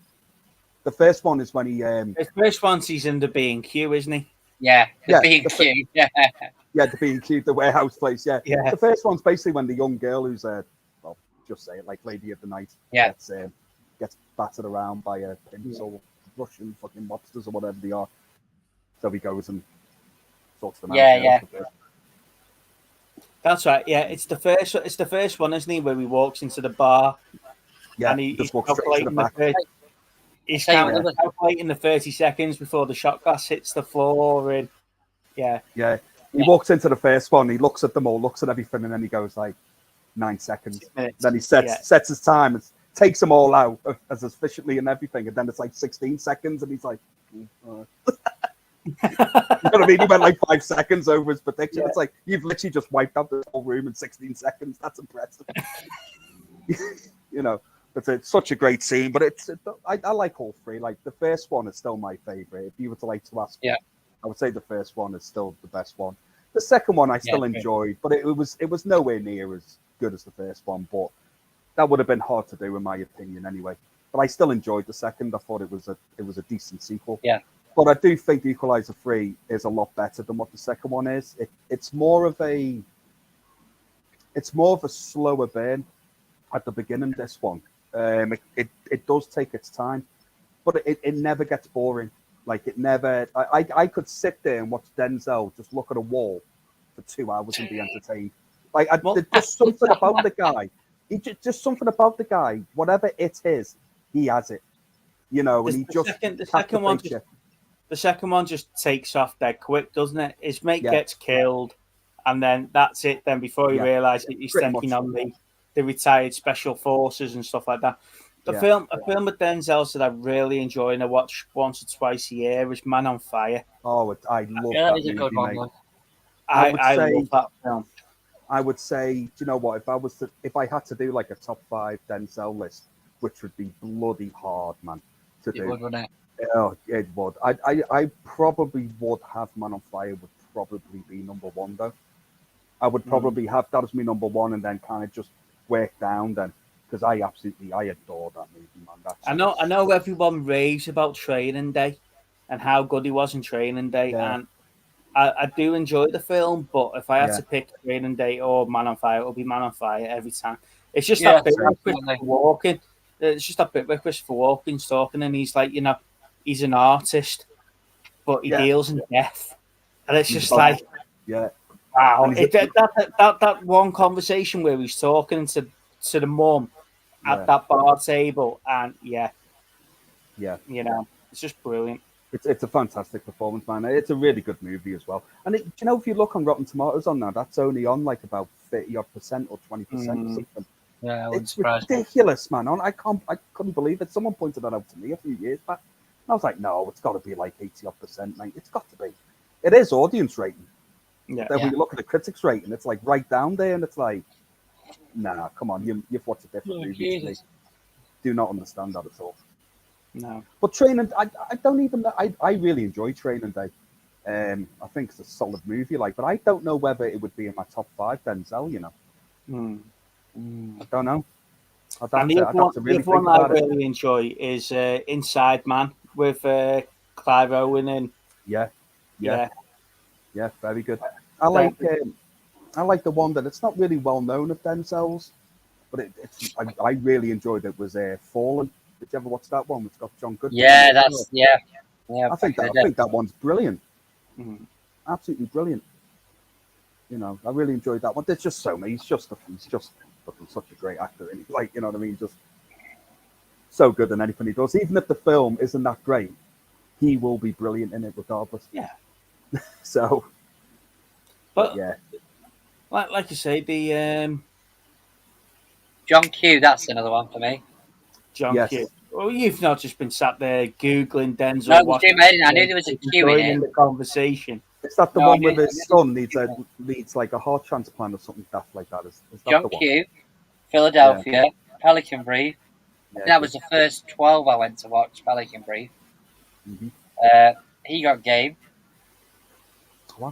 The first one is when he. The first one, he's in the B&Q, isn't he? Yeah, the B&Q. Yeah, the B&Q, the warehouse place. Yeah. The first one's basically when the young girl who's well, just say it like Lady of the Night. Gets battered around by pimps or Russian fucking mobsters or whatever they are. So he goes and sorts them out. Yeah. That's right. Yeah, it's the first one, isn't he? Where he walks into the bar. Yeah, and he's walks straight to the back. He's calculating the 30 seconds before the shot glass hits the floor. And he walks into the first one. He looks at them all, looks at everything, and then he goes like 9 seconds. Then he sets his time and takes them all out as efficiently and everything. And then it's like 16 seconds, and he's like. You know what I mean? He went like 5 seconds over his prediction. It's like you've literally just wiped out the whole room in 16 seconds. That's impressive. You know, it's such a great scene. But I like all three. Like the first one is still my favorite. If you were to ask me, I would say the first one is still the best one. The second one I still enjoyed, but it was nowhere near as good as the first one. But that would have been hard to do in my opinion anyway. But I still enjoyed the second. I thought it was a decent sequel. Yeah. But I do think the Equalizer 3 is a lot better than what the second one is. It's more of a slower burn at the beginning. This one, it does take its time, but it never gets boring. Like it never. I could sit there and watch Denzel just look at a wall for 2 hours and be entertained. Like there's just something about the guy. Just something about the guy. Whatever it is, he has it. You know, and he The second one just takes off dead quick, doesn't it? His mate gets killed, and then that's it. Then before you realise it, he's thinking on the retired special forces and stuff like that. A film with Denzel that I really enjoy and I watch once or twice a year is Man on Fire. Oh, I love that movie, is a good one. I love that film. I would say, do you know what? If I had to do like a top 5 Denzel list, which would be bloody hard, man, to do. Wouldn't it? Oh, it would. I probably would have Man on Fire would probably be number 1 though. I would probably have that as my number 1 and then kind of just work down then because I adore that movie, man. I know everyone raves about Training Day and how good he was in Training Day, and I do enjoy the film. But if I had to pick Training Day or Man on Fire, it would be Man on Fire every time. It's just that bit with Christopher Walken. It's just that bit with Christopher Walken's talking, and he's like, he's an artist, but he deals in death, and it's just like, wow. That one conversation where he's talking to the mum at that bar table, and you know, it's just brilliant. It's a fantastic performance, man. It's a really good movie as well. And if you look on Rotten Tomatoes on that, that's only on like about 30% or 20% or something. Yeah, I wouldn't It's surprise me. ridiculous, man. I couldn't believe it. Someone pointed that out to me a few years back. I was like, no, it's got to be like 80%, mate. It's got to be. It is audience rating. Yeah. Then when you look at the critics rating, it's like right down there, and it's like, nah, come on, you've watched a different movie to me. Do not understand that at all. No. But Training, I don't even. I really enjoy Training Day. I think it's a solid movie, but I don't know whether it would be in my top 5. Denzel, I don't know. And the other one I really enjoy is Inside Man with Clive Owen and yeah, very good. I like the one that it's not really well known of Denzel's, but I really enjoyed it. Was Fallen. Did you ever watch that one? It's got John Goodman. Yeah, yeah. I think that one's brilliant. Mm-hmm. Absolutely brilliant. I really enjoyed that one. There's just so many. He's just fucking such a great actor. And you know what I mean? Just so good in anything he does. Even if the film isn't that great, he will be brilliant in it regardless. Yeah. So, but yeah, like you say, the John Q. That's another one for me. John Q. Well, you've not just been sat there googling Denzel. No, I knew there was a Q in the conversation. Is that the one with his son needs like a heart transplant or something like that? Is that John Q. Philadelphia, Pelican Brief. That was the first 12 I went to watch. Pelican Brief. Mm-hmm. He Got Game.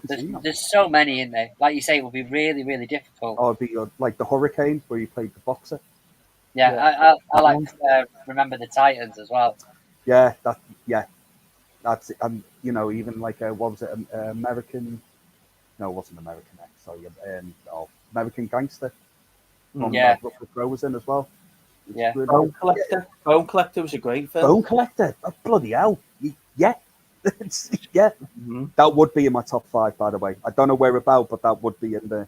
There's so many in there. Like you say, it will be really, really difficult. Oh, it'd be like the Hurricane where you played the boxer. Yeah. I like Remember the Titans as well. Yeah, that's it. And even like what was it? American? No, it wasn't American X. Sorry, American Gangster. Russell Crowe was in as well. Yeah. Bone Collector. Bone Collector was a great film. Bone Collector. Oh, bloody hell! Yeah. Yeah. Mm-hmm. That would be in my top 5, by the way. I don't know where about, but that would be in there.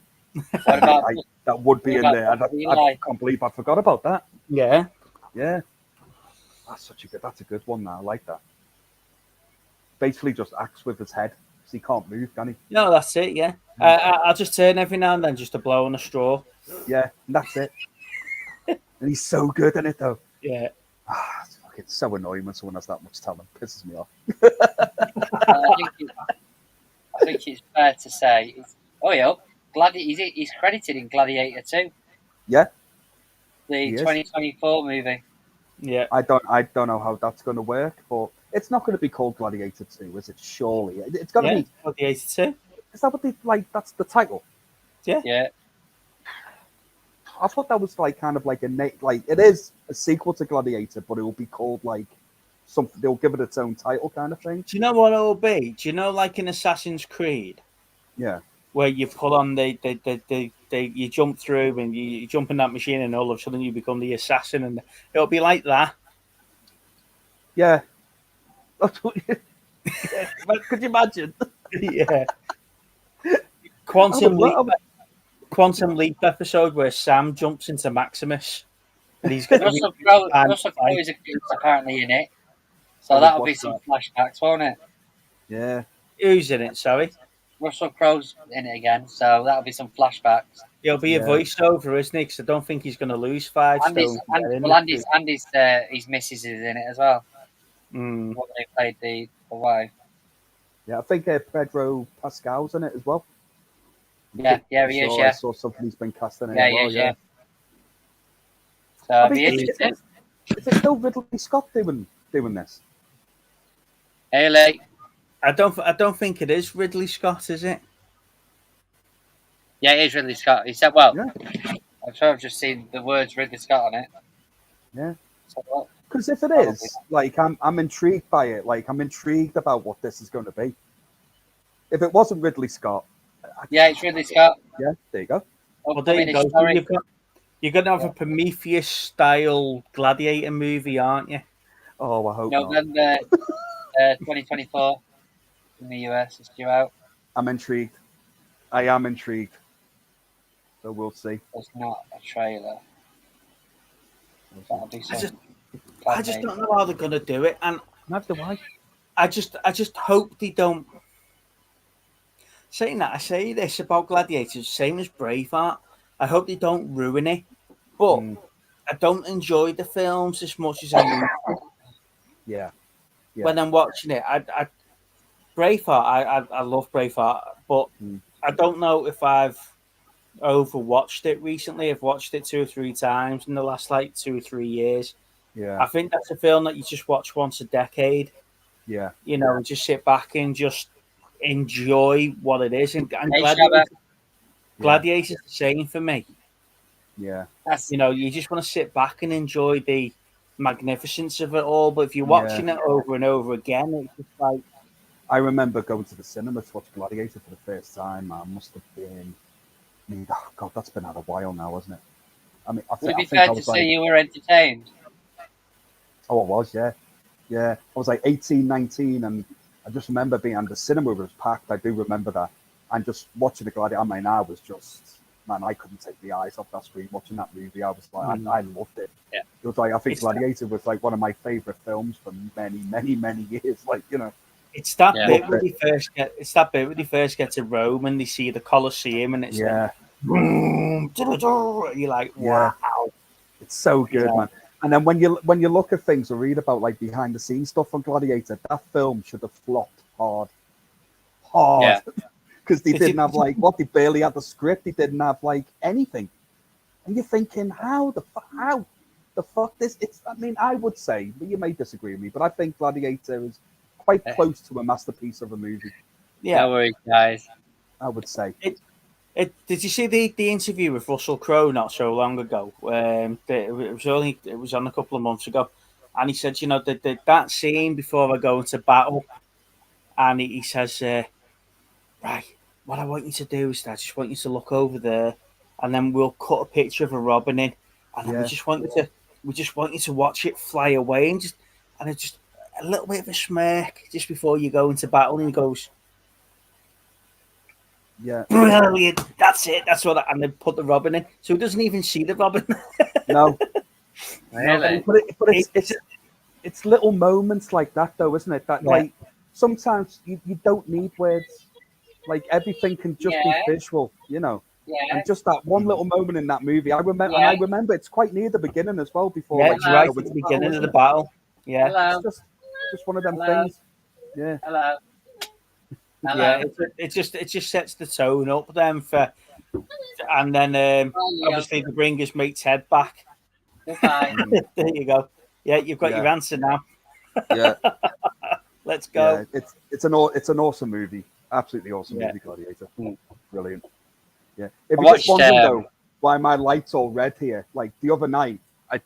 That would be in there. I can't believe I forgot about that. Yeah. Yeah. That's a good one now. I like that. Basically just acts with his head. So he can't move, can he? No, that's it, yeah. I'll just turn every now and then just to blow on a straw. Yeah, and that's it. And he's so good in it, though. Yeah. It's so annoying when someone has that much talent. It pisses me off. I think it's fair to say. He's credited in Gladiator 2. Yeah. The 2024 movie. Yeah. I don't know how that's going to work, but it's not going to be called Gladiator 2, is it? Surely. It's going to be Gladiator 2. Is that what they that's the title? Yeah. Yeah. I thought that was kind of like it is a sequel to Gladiator, but it will be called something. They'll give it its own title, kind of thing. Do you know what it will be? Do you know, like in Assassin's Creed? Yeah. Where you pull on you jump through and you jump in that machine, and all of a sudden you become the assassin, and it'll be like that. Yeah. Could you imagine? Yeah. Quantum Leap episode where Sam jumps into Maximus, and he's got Russell Crowe is apparently in it, so that'll be some flashbacks, won't it? Yeah. Who's in it? Sorry, Russell Crowe's in it again, so that'll be some flashbacks. He'll be a voiceover, isn't he? Because I don't think he's going to lose 5 stone. Andy's his missus is in it as well. What they played the wife. Yeah, I think Pedro Pascal's in it as well. Yeah, he is. Yeah, I saw something he's been cast in it as well. Yeah. So is it still Ridley Scott doing this? Haley. I don't think it is Ridley Scott, is it? Yeah, it is Ridley Scott. He said, "Well, I'm sure I've just seen the words Ridley Scott on it." Yeah. Because if it is, I'm intrigued by it. I'm intrigued about what this is going to be. If it wasn't Ridley Scott. Yeah, it's Ridley Scott. Yeah, there you go. Well, there you go. You're going to have a Prometheus-style Gladiator movie, aren't you? Oh, I hope November 2024 in the US is due out. I'm intrigued. I am intrigued. So we'll see. It's not a trailer. That'll be I just don't know how they're going to do it. And neither do I. I just hope they don't. Saying that, I say this about Gladiators, same as Braveheart. I hope they don't ruin it, but I don't enjoy the films as much as I used to. Yeah. When I'm watching it. I Braveheart, I love Braveheart, but I don't know if I've overwatched it recently. I've watched it 2 or 3 times in the last like 2 or 3 years. Yeah. I think that's a film that you just watch once a decade. Yeah. You know, and just sit back and just enjoy what it is. And Gladiator's the same for me. Yeah. You know, you just want to sit back and enjoy the magnificence of it all. But if you're watching it over and over again, it's just like. I remember going to the cinema to watch Gladiator for the first time. Man, must have been. Oh God, that's been out a while now, hasn't it? I mean, would it be fair to say you were entertained? Oh, I was, yeah. I was like 18, 19, and I just remember being and the cinema was packed. I do remember that, and just watching the Gladiator. I mean, I was just man, I couldn't take the eyes off that screen watching that movie. I was like, I loved it. Yeah. It was like I think Gladiator was like one of my favorite films for many, many, many years. Like It's that bit when they first get. It's that bit when they first get to Rome and they see the Colosseum and it's like, you're like, wow, it's so good, man. And then when you look at things or read about like behind the scenes stuff on Gladiator, that film should have flopped hard, because they didn't have they barely had the script. They didn't have like anything, and you're thinking, how the fuck this? It's. I mean, I would say, but you may disagree with me, but I think Gladiator is quite close to a masterpiece of a movie. Yeah, no worries, guys. I would say. Did you see the interview with Russell Crowe not so long ago? It was on a couple of months ago, and he said, you know, that scene before I go into battle, and he says, right, what I want you to do is I just want you to look over there, and then we'll cut a picture of a robin in, and then we just want you to watch it fly away, and it's just a little bit of a smirk just before you go into battle, and he goes. Yeah, brilliant. That's it. That's what. And they put the robin in, so he doesn't even see the robin. No, really? but it's little moments like that, though, isn't it? That like sometimes you don't need words. Like everything can just be visual, you know. Yeah. And just that one little moment in that movie, I remember it's quite near the beginning as well. Before it's right at the beginning of the battle. Yeah, hello. It's just one of them things. Yeah. Hello. Yeah, it just sets the tone up then and then obviously they bring his mate's head back. Goodbye. There you go. Yeah, you've got your answer now. Yeah. Let's go. Yeah, it's an awesome movie. Absolutely awesome movie, Gladiator. Brilliant. Yeah. If you just wondering though why my light's all red here, like the other night I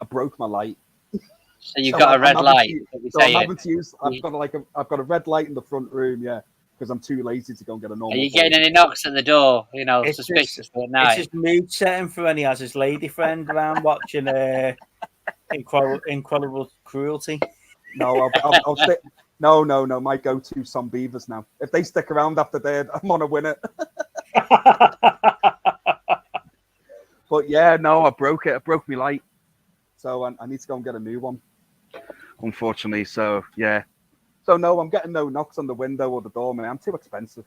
broke my light. So you've got a red light. I'm having to use. I've got a red light in the front room. Yeah. Because I'm too lazy to go and get a normal. Are you getting any knocks at the door? You know, suspiciously at night. It's just mood setting for when he has his lady friend around watching Incredible Cruelty. No, I'll stick. No. My go-to some beavers now. If they stick around after that, I'm on a winner. But yeah, no, I broke it. I broke my light, so I need to go and get a new one. Unfortunately, so yeah. So no, I'm getting no knocks on the window or the door, man. I'm too expensive.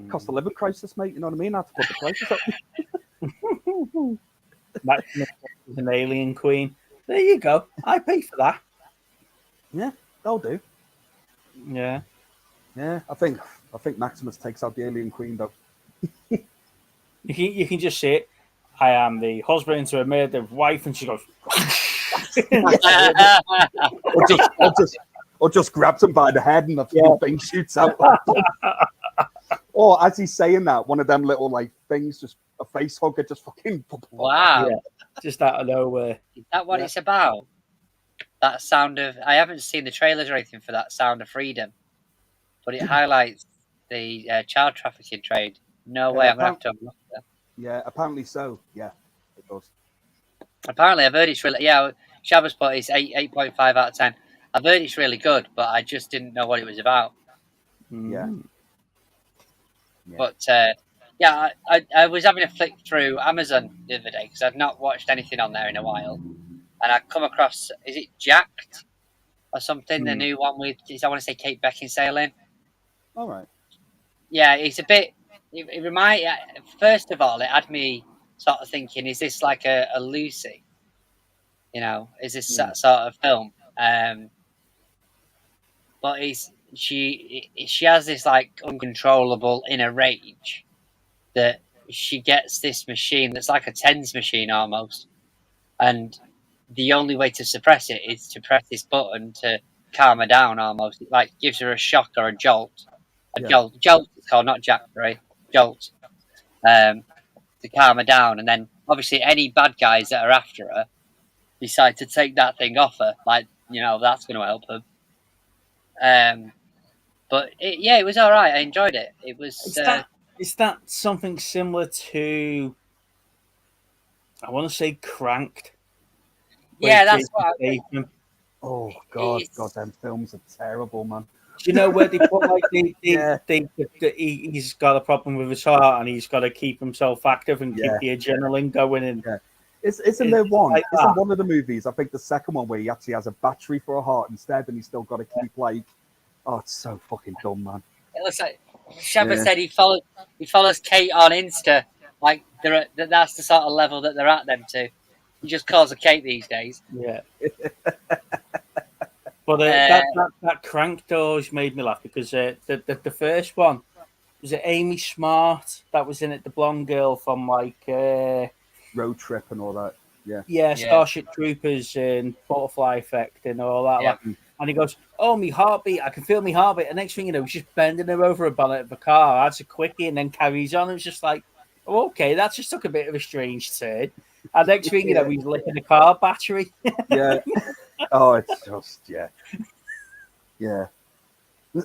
Cost of living crisis, mate. You know what I mean? I have to put the prices up. Maximus is an alien queen. There you go. I pay for that. Yeah, that'll do. Yeah. Yeah, I think Maximus takes out the alien queen though. You can just see it. I am the husband to a murdered wife, and she goes. Or just grabs him by the head and the thing shoots out. Or as he's saying that, one of them little like things, just a face hugger, just fucking. Wow. Yeah, just out of nowhere. Is that what it's about? That Sound of. I haven't seen the trailers or anything for that Sound of Freedom, but it highlights the child trafficking trade. No way, I'm going to have to look at that. Yeah, apparently so. Yeah, it does. Apparently, I've heard it's really. Yeah, Shabba's put it's 8.5 out of 10. I've heard it's really good, but I just didn't know what it was about. Yeah. But I was having a flick through Amazon the other day because I've not watched anything on there in a while, and I come across. Is it Jacked? or something. The new one with, I want to say Kate Beckinsale in. All right. Yeah, it's a bit. It remind. First of all, it had me sort of thinking: is this like a Lucy? You know, is this that sort of film? But she has this like uncontrollable inner rage that she gets this machine that's like a TENS machine almost, and the only way to suppress it is to press this button to calm her down almost. It like gives her a shock or a jolt. Jolt it's called, not Jack, right? Jolt. To calm her down, and then obviously any bad guys that are after her decide to take that thing off her. Like, you know, that's going to help her. But it was all right. I enjoyed it. It was. Is that something similar to? I want to say Cranked. Yeah, that's what. Oh God, them films are terrible, man. Do you know where they put like he's got a problem with his heart and he's got to keep himself active and keep the adrenaline going? And isn't there one? Like isn't one of the movies? I think the second one where he actually has a battery for a heart instead, and he's still got to keep like. Oh, it's so fucking dumb, man. It looks like Shabba said he follows Kate on Insta. Like that's the sort of level that they're at them to. He just calls her Kate these days. Yeah. But that Crank always made me laugh because the first one was it Amy Smart that was in it, the blonde girl from like Road Trip and all that. Yeah, Starship Troopers and Butterfly Effect and all that. Yeah. Like, and he goes, "Oh, me heartbeat! I can feel me heartbeat." And next thing you know, he's just bending her over a bonnet of a car, adds a quickie, and then carries on. It's just like, oh, okay, that just took a bit of a strange turn. And next thing you know, he's licking a car battery. Yeah. Oh, it's just yeah.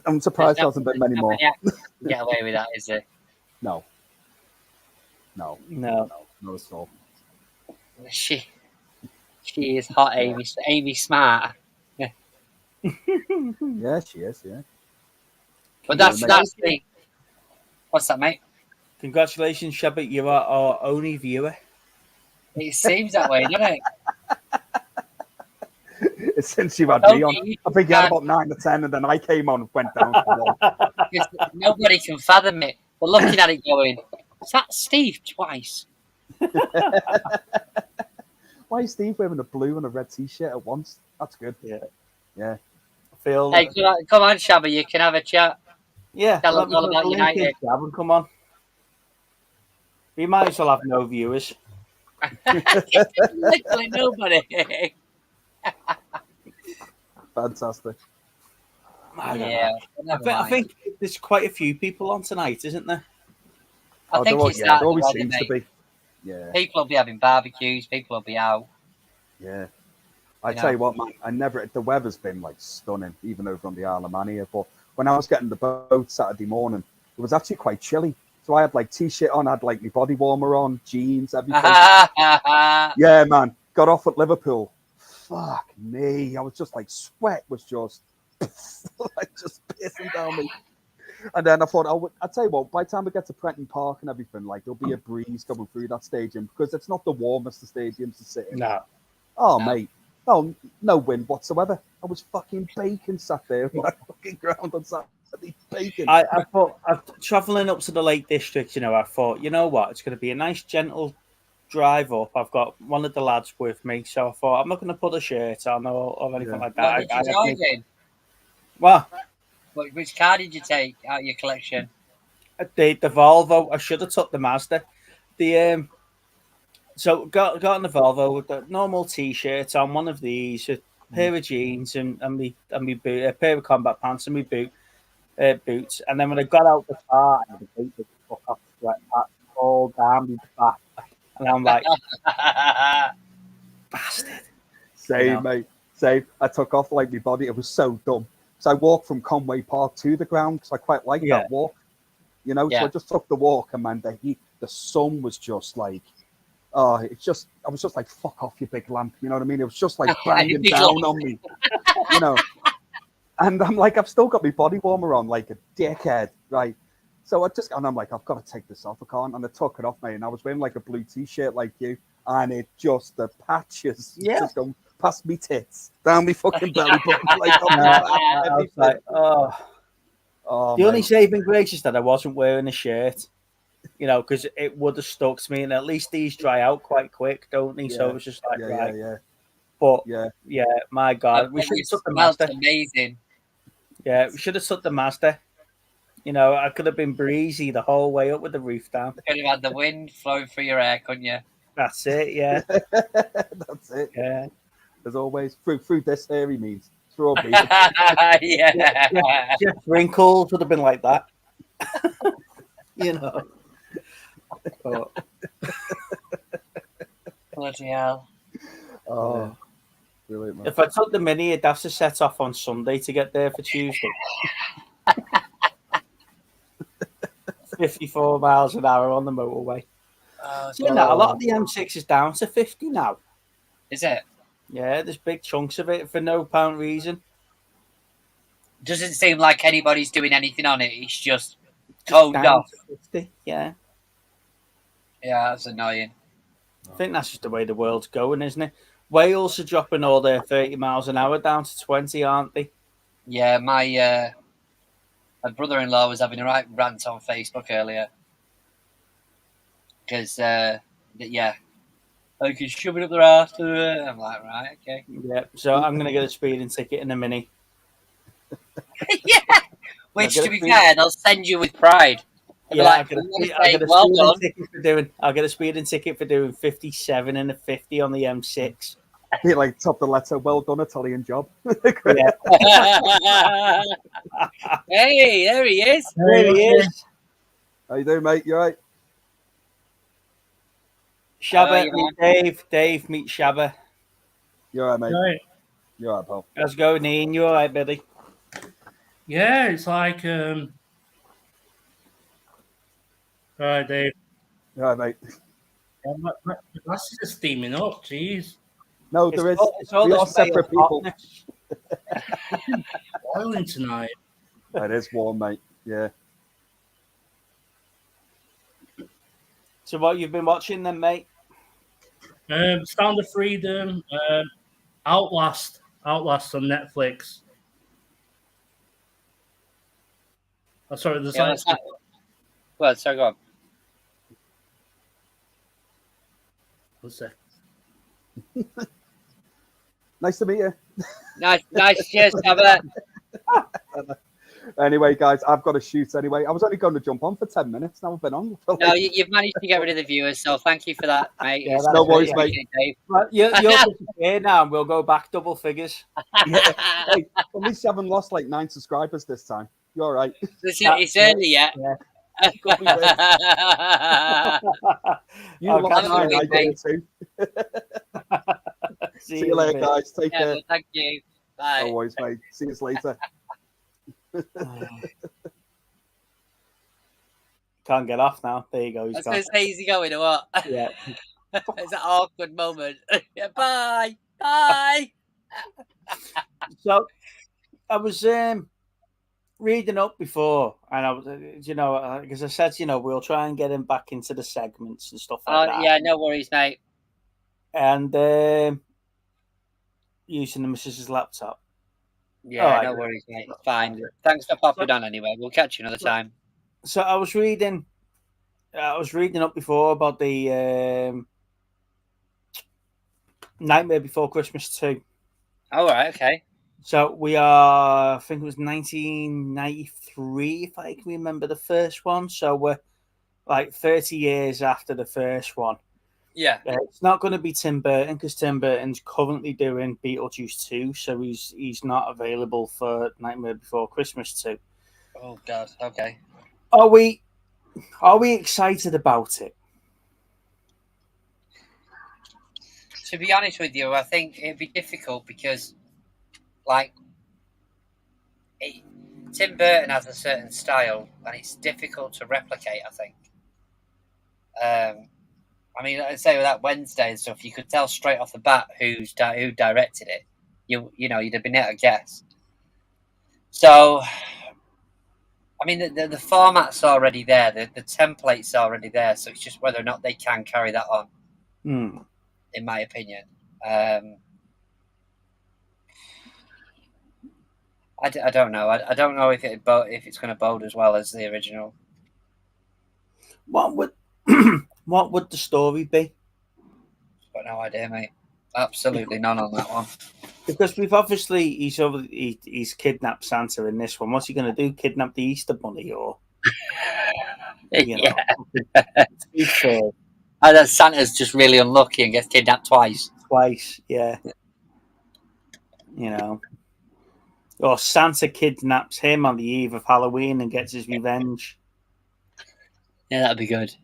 I'm surprised there hasn't been many more. Get away with that, is it? No. Not at all. She is hot, Amy Smart. Yeah, she is. Yeah. But that's the. What's that, mate? Congratulations, Shabba. You are our only viewer. It seems that way, doesn't it? Since you had me on, I think you had about 9 or 10, and then I came on and went down to 1. Nobody can fathom it. We're looking at it going, is that Steve twice? Why is Steve wearing a blue and a red t-shirt at once? That's good. Yeah. Phil. Hey, come on, Shabba, you can have a chat. Yeah. Tell them all about United. Come on. We might as well have no viewers. Literally nobody. Fantastic. Yeah. I think there's quite a few people on tonight, isn't there? I think there always seems to be. Yeah. People will be having barbecues. People will be out. Yeah. I tell you what, man, the weather's been like stunning, even over on the Isle of Man here. But when I was getting the boat Saturday morning, it was actually quite chilly. So I had like t-shirt on, I had like my body warmer on, jeans, everything. Yeah, man. Got off at Liverpool. Fuck me. I was just like, sweat was just like just pissing down me. And then I thought, I'll tell you what, by the time we get to Prenton Park and everything, like there'll be a breeze coming through that stadium because it's not the warmest of stadiums to sit in. No. Oh, mate. Oh, no wind whatsoever. I was fucking baking sat there on that fucking ground on Saturday. Baking. I thought, travelling up to the Lake District, I thought, you know what, it's going to be a nice, gentle drive up. I've got one of the lads with me, so I thought, I'm not going to put a shirt on or anything like that. Which car did you take out of your collection? The Volvo. I should have took the Mazda. So got on the Volvo with the normal t-shirt on, one of these, a pair of jeans and me boot, a pair of combat pants and me boots. And then when I got out the car, I had to take the fuck off the sweatpants all down my back. And I'm like, bastard. Same, mate. Same. I took off like my body. It was so dumb. So I walked from Conway Park to the ground because I quite like that walk. So I just took the walk, and man, the sun was just like, I was just like, fuck off, you big lamp. You know what I mean? It was just like banging down on me, And I'm like, I've still got my body warmer on like a dickhead, right? So I'm like, I've got to take this off. I can't. And I took it off, mate. And I was wearing like a blue t-shirt like you, and the patches just going past me tits, down me fucking belly button. Like, I was like, oh. The only mate. saving grace is that I wasn't wearing a shirt, because it would have stuck to me, and at least these dry out quite quick, don't they? So it was just like, right. Yeah. But yeah, my God, we should have took the Mazda. Amazing. Yeah, we should have took the Mazda. I could have been breezy the whole way up with the roof down. You could have had the wind flowing through your hair, couldn't you? That's it, yeah. That's it. Yeah. As always, through this hair, he means strawberry. Yeah. Jeff Wrinkles would have been like that. But, Bloody hell. Oh, brilliant, man. if I took the Mini, it'd have to set off on Sunday to get there for Tuesday. 54 miles an hour on the motorway. Oh, A lot of the M6 is down to 50 now. is it? Yeah, there's big chunks of it for no apparent reason. Doesn't seem like anybody's doing anything on it. It's just toned Down off. to 50, yeah. Yeah, that's annoying. I think that's just the way the world's going, isn't it? Wales are dropping all their 30 miles an hour down to 20, aren't they? Yeah, my brother-in-law was having a right rant on Facebook earlier. Because, like he's shoving up their ass. I'm like, right, okay. Yeah, so I'm going to get a speeding ticket in a Mini. Yeah! Which, to be fair, they'll send you with pride. Yeah, Like, I'll get a speeding ticket for doing 57 and a 50 on the M6. He like top the letter. Well done, Italian job. Yeah. Hey, there he is. There he is. How you doing, mate? You all right? Shabba, you meet Dave. Dave, meet Shabba. You all right, mate? Right. You all right, pal? How's it going, Ian? You all right, buddy? Yeah, it's like right, Dave. You all right, mate? My glasses are steaming up, jeez. No, there is. It's all We this are separate people. hotness. Boiling tonight. It is warm, mate. Yeah. So what you've been watching then, mate? Sound of Freedom, Outlast on Netflix. Oh, sorry, there's Yeah, like well, so go on. what's that? Nice to meet you. Nice. Cheers, Shabba. Anyway, guys, I've got to shoot anyway. I was only going to jump on for 10 minutes. Now I've been on. For No, you've managed to get rid of the viewers, so thank you for that, mate. Yeah, It's that's no worries, really mate. appreciated, Well, you're here now, and we'll go back double figures. Dave. Hey, at least you haven't lost like 9 subscribers this time. You're all right. It's early yet. Yeah. You Okay. lost 9, I Mate. did too. See you later, mate. guys. Take Yeah, care. well, thank you. Bye. No worries, mate. See you later. Can't get off now. There you go. I He's was gone. going to say, is he going or what? Yeah. It's an awkward moment. Yeah, bye. Bye. So I was reading up before, and I was, because I said, we'll try and get him back into the segments and stuff like that. Yeah, no worries, mate. And using the missus's laptop. Yeah, All right. no worries, mate. It's fine. Thanks for popping on anyway. We'll catch you another time. So I was reading up before about the Nightmare Before Christmas 2. All right, okay. So we are, I think it was 1993, if I can remember the first one. So we're like 30 years after the first one. Yeah. It's not going to be Tim Burton because Tim Burton's currently doing Beetlejuice 2, so he's not available for Nightmare Before Christmas 2. Oh, God. Okay. Are we excited about it? To be honest with you, I think it'd be difficult because, like, Tim Burton has a certain style and it's difficult to replicate, I think. I mean, I'd say with that Wednesday and stuff, you could tell straight off the bat who directed it. You'd have been able to guess. So, I mean, the format's already there, the template's already there, so it's just whether or not they can carry that on, in my opinion. I don't know. I don't know if it's going to bode as well as the original. What would what would the story be? Got no idea, mate. Absolutely none on that one. Because he's kidnapped Santa in this one. What's he going to do? Kidnap the Easter Bunny, or you know? Yeah. And then Santa's just really unlucky and gets kidnapped twice. Yeah. You know, or Santa kidnaps him on the eve of Halloween and gets his revenge. Yeah, that'd be good.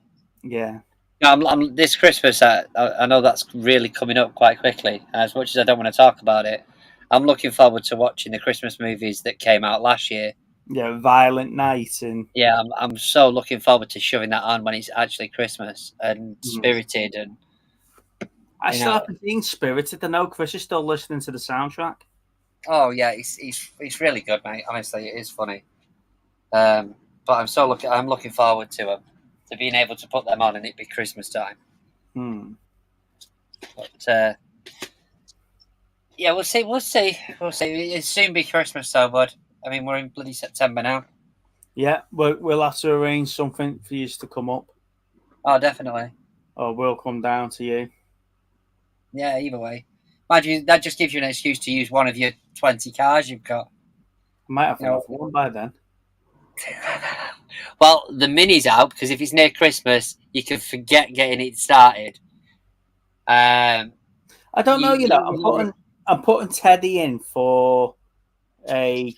Yeah. No, I'm this Christmas. I know that's really coming up quite quickly. As much as I don't want to talk about it, I'm looking forward to watching the Christmas movies that came out last year. Yeah, Violent Night and Yeah, I'm so looking forward to shoving that on when it's actually Christmas and Spirited and. I still haven't seen Spirited. I know Chris is still listening to the soundtrack. Oh yeah, he's really good, mate. Honestly, it is funny. But I'm looking forward to being able to put them on and it be Christmas time. But yeah, we'll see. It'll soon be Christmas, though, bud. I mean, we're in bloody September now. Yeah, we'll have to arrange something for you to come up. Oh, definitely. Or we'll come down to you. Yeah, either way. Mind you, that just gives you an excuse to use one of your 20 cars you've got. I might have another one by then. Well, the Mini's out because if it's near Christmas, you can forget getting it started. I don't know. I'm putting Teddy in for a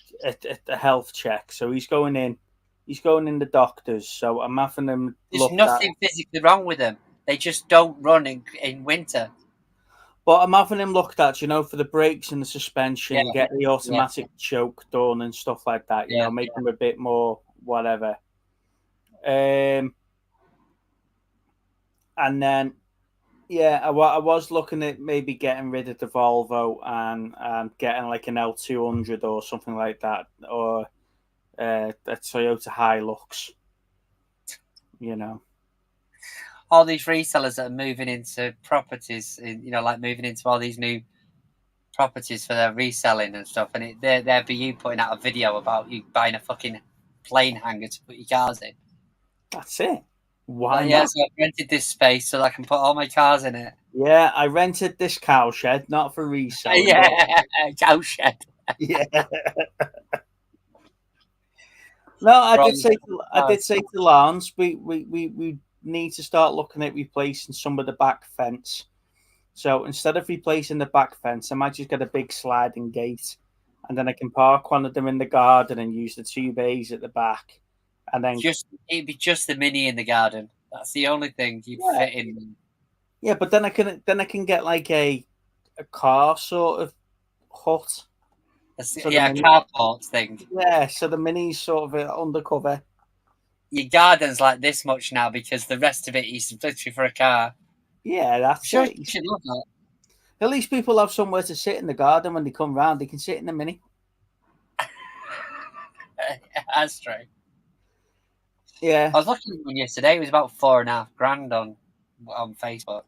health check, so he's going in. He's going in the doctors. So I'm having him. There's nothing physically wrong with them. They just don't run in winter. But I'm having him looked at, for the brakes and the suspension, get the automatic choke done and stuff like that. Make him a bit more whatever. And then, I was looking at maybe getting rid of the Volvo and getting like an L200 or something like that, or a Toyota Hilux. All these resellers that are moving into properties, like moving into all these new properties for their reselling and stuff, and there'd be you putting out a video about you buying a fucking plane hangar to put your cars in. That's it. Why not? Yeah, so I rented this space so that I can put all my cars in it. Yeah, I rented this cow shed, not for reselling. Yeah, cow shed. Yeah. No, I did say to Lance, we need to start looking at replacing some of the back fence. So instead of replacing the back fence, I might just get a big sliding gate, and then I can park one of them in the garden and use the 2 bays at the back. And then it'd be just the Mini in the garden. That's the only thing you'd fit in. Yeah, but then I can get like a car sort of hut. A carport thing. Yeah, so the Mini's sort of undercover. Your garden's like this much now because the rest of it is literally for a car. Yeah, that's it. You should love that. At least people have somewhere to sit in the garden when they come round. They can sit in the Mini. That's true. Yeah. I was looking at one yesterday. It was about $4,500 on Facebook.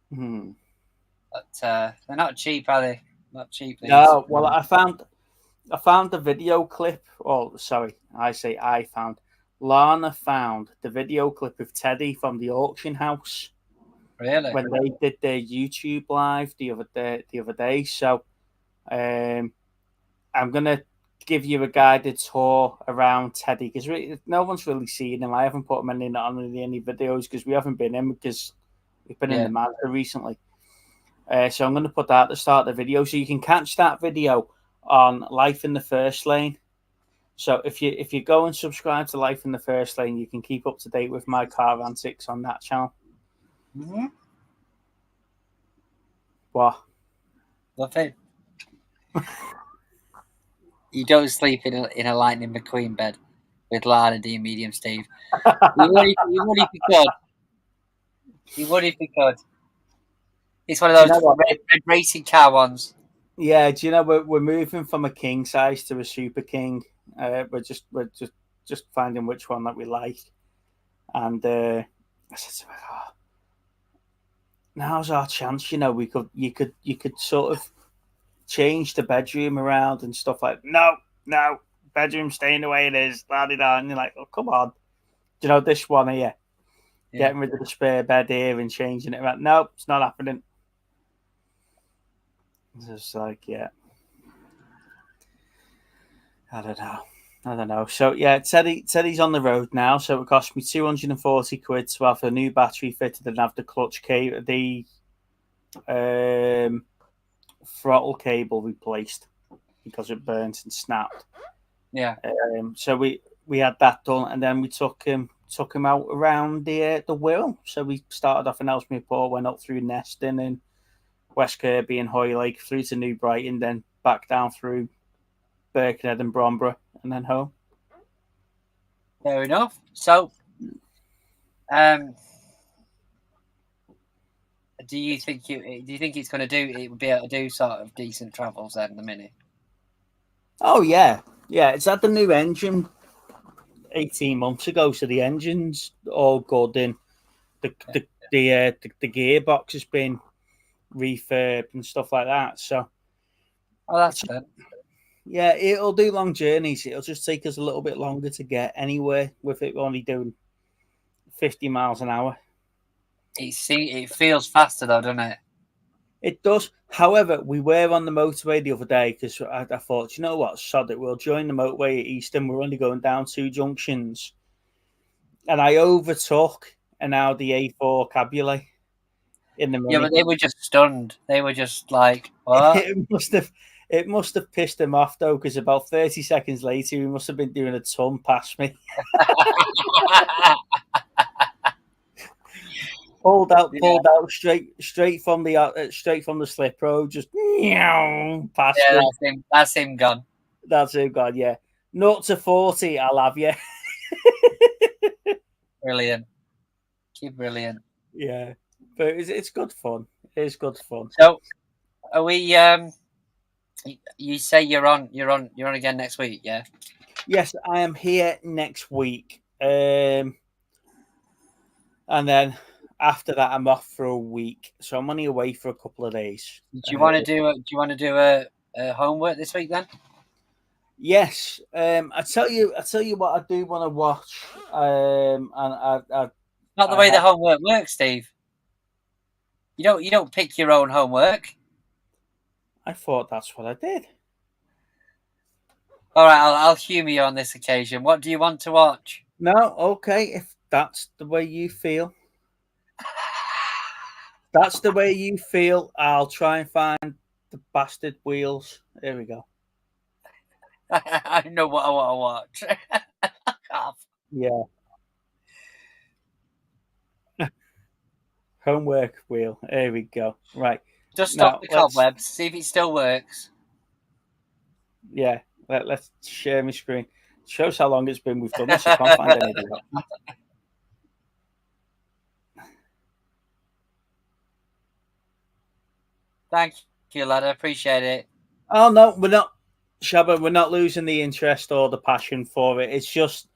But they're not cheap, are they? Not cheap. No. Well, I found the video clip. Oh, sorry. Lana found the video clip of Teddy from the auction house. Really? When they did their YouTube live the other day. So, I'm gonna give you a guided tour around Teddy because no one's really seen him. I haven't put him in on any videos because we haven't been in because we've been in the Mazda recently. So I'm going to put that at the start of the video so you can catch that video on Life in the First Lane. So if you go and subscribe to Life in the First Lane, you can keep up to date with my car antics on that channel. Mm-hmm. What? Nothing. You don't sleep in a Lightning McQueen bed with Lana D and Medium Steve. You would if you could. You would if you could. It's one of those red racing car ones. Yeah, do you know we're moving from a king size to a super king. We're just finding which one that we like, and I said to her, now's our chance. You could sort of change the bedroom around and stuff like, no, bedroom staying the way it is, la-di-da. And you're like, oh, come on. Do you know this one here? Yeah. Getting rid of the spare bed here and changing it around. No, it's not happening. It's just like, yeah. I don't know. So, yeah, Teddy's on the road now. So it cost me 240 quid to have a new battery fitted and have the clutch cable, the throttle cable replaced because it burnt and snapped. Yeah. So we had that done, and then we took him out around the Wirral. So we started off in Ellesmere-Port, went up through Neston and West Kirby and Hoylake through to New Brighton, then back down through Birkenhead and Bromborough, and then home. Fair enough. So, do you think it's going to it would be able to do sort of decent travels then in a minute? Oh yeah. It's had the new engine 18 months ago, so the engine's all good, and the gearbox has been refurbed and stuff like that. So, oh, that's good. Yeah, it'll do long journeys. It'll just take us a little bit longer to get anywhere with it only doing 50 miles an hour. It feels faster though, doesn't it? It does. However, we were on the motorway the other day because I thought, you know what, sod it, we'll join the motorway at Easton. We're only going down 2 junctions. And I overtook an Audi A4 Cabriolet in the Mini. Yeah, but they were just stunned. They were just like, what? It must have pissed him off, though, because about 30 seconds later, he must have been doing a ton past me. Pulled out straight from the slip road, just past him. That's him gone. That's him gone. Yeah, 0 to 40, I'll have you. Brilliant. Brilliant. Yeah, but it's good fun. It's good fun. So, are we? You say you're on again next week, yeah? Yes, I am here next week, and then after that, I'm off for a week, so I'm only away for a couple of days. Do you want to do a homework this week then? Yes, I tell you what I do want to watch, and I not the way the homework works, Steve. You don't pick your own homework. I thought that's what I did. All right, I'll humour you on this occasion. What do you want to watch? No, okay, if that's the way you feel. That's the way you feel. I'll try and find the bastard wheels. There we go. I know what I want to watch. Yeah. Homework wheel. There we go. Right. Just stop the cobwebs. See if it still works. Yeah. Let's share my screen. It shows how long it's been we've done this. I can't find any of that. Thank you, lad. I appreciate it. Oh no, we're not, Shabba. We're not losing the interest or the passion for it. It's just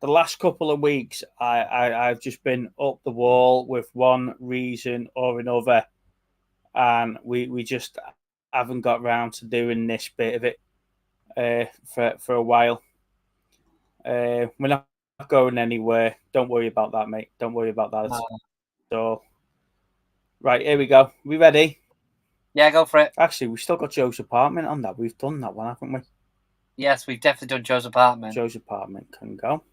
the last couple of weeks, I've just been up the wall with one reason or another, and we just haven't got round to doing this bit of it for a while. We're not going anywhere. Don't worry about that, mate. Don't worry about that. So, right, here we go. We ready? Yeah, go for it. Actually, we've still got Joe's apartment on that. We've done that one, haven't we? Yes, we've definitely done Joe's apartment. Joe's apartment can go.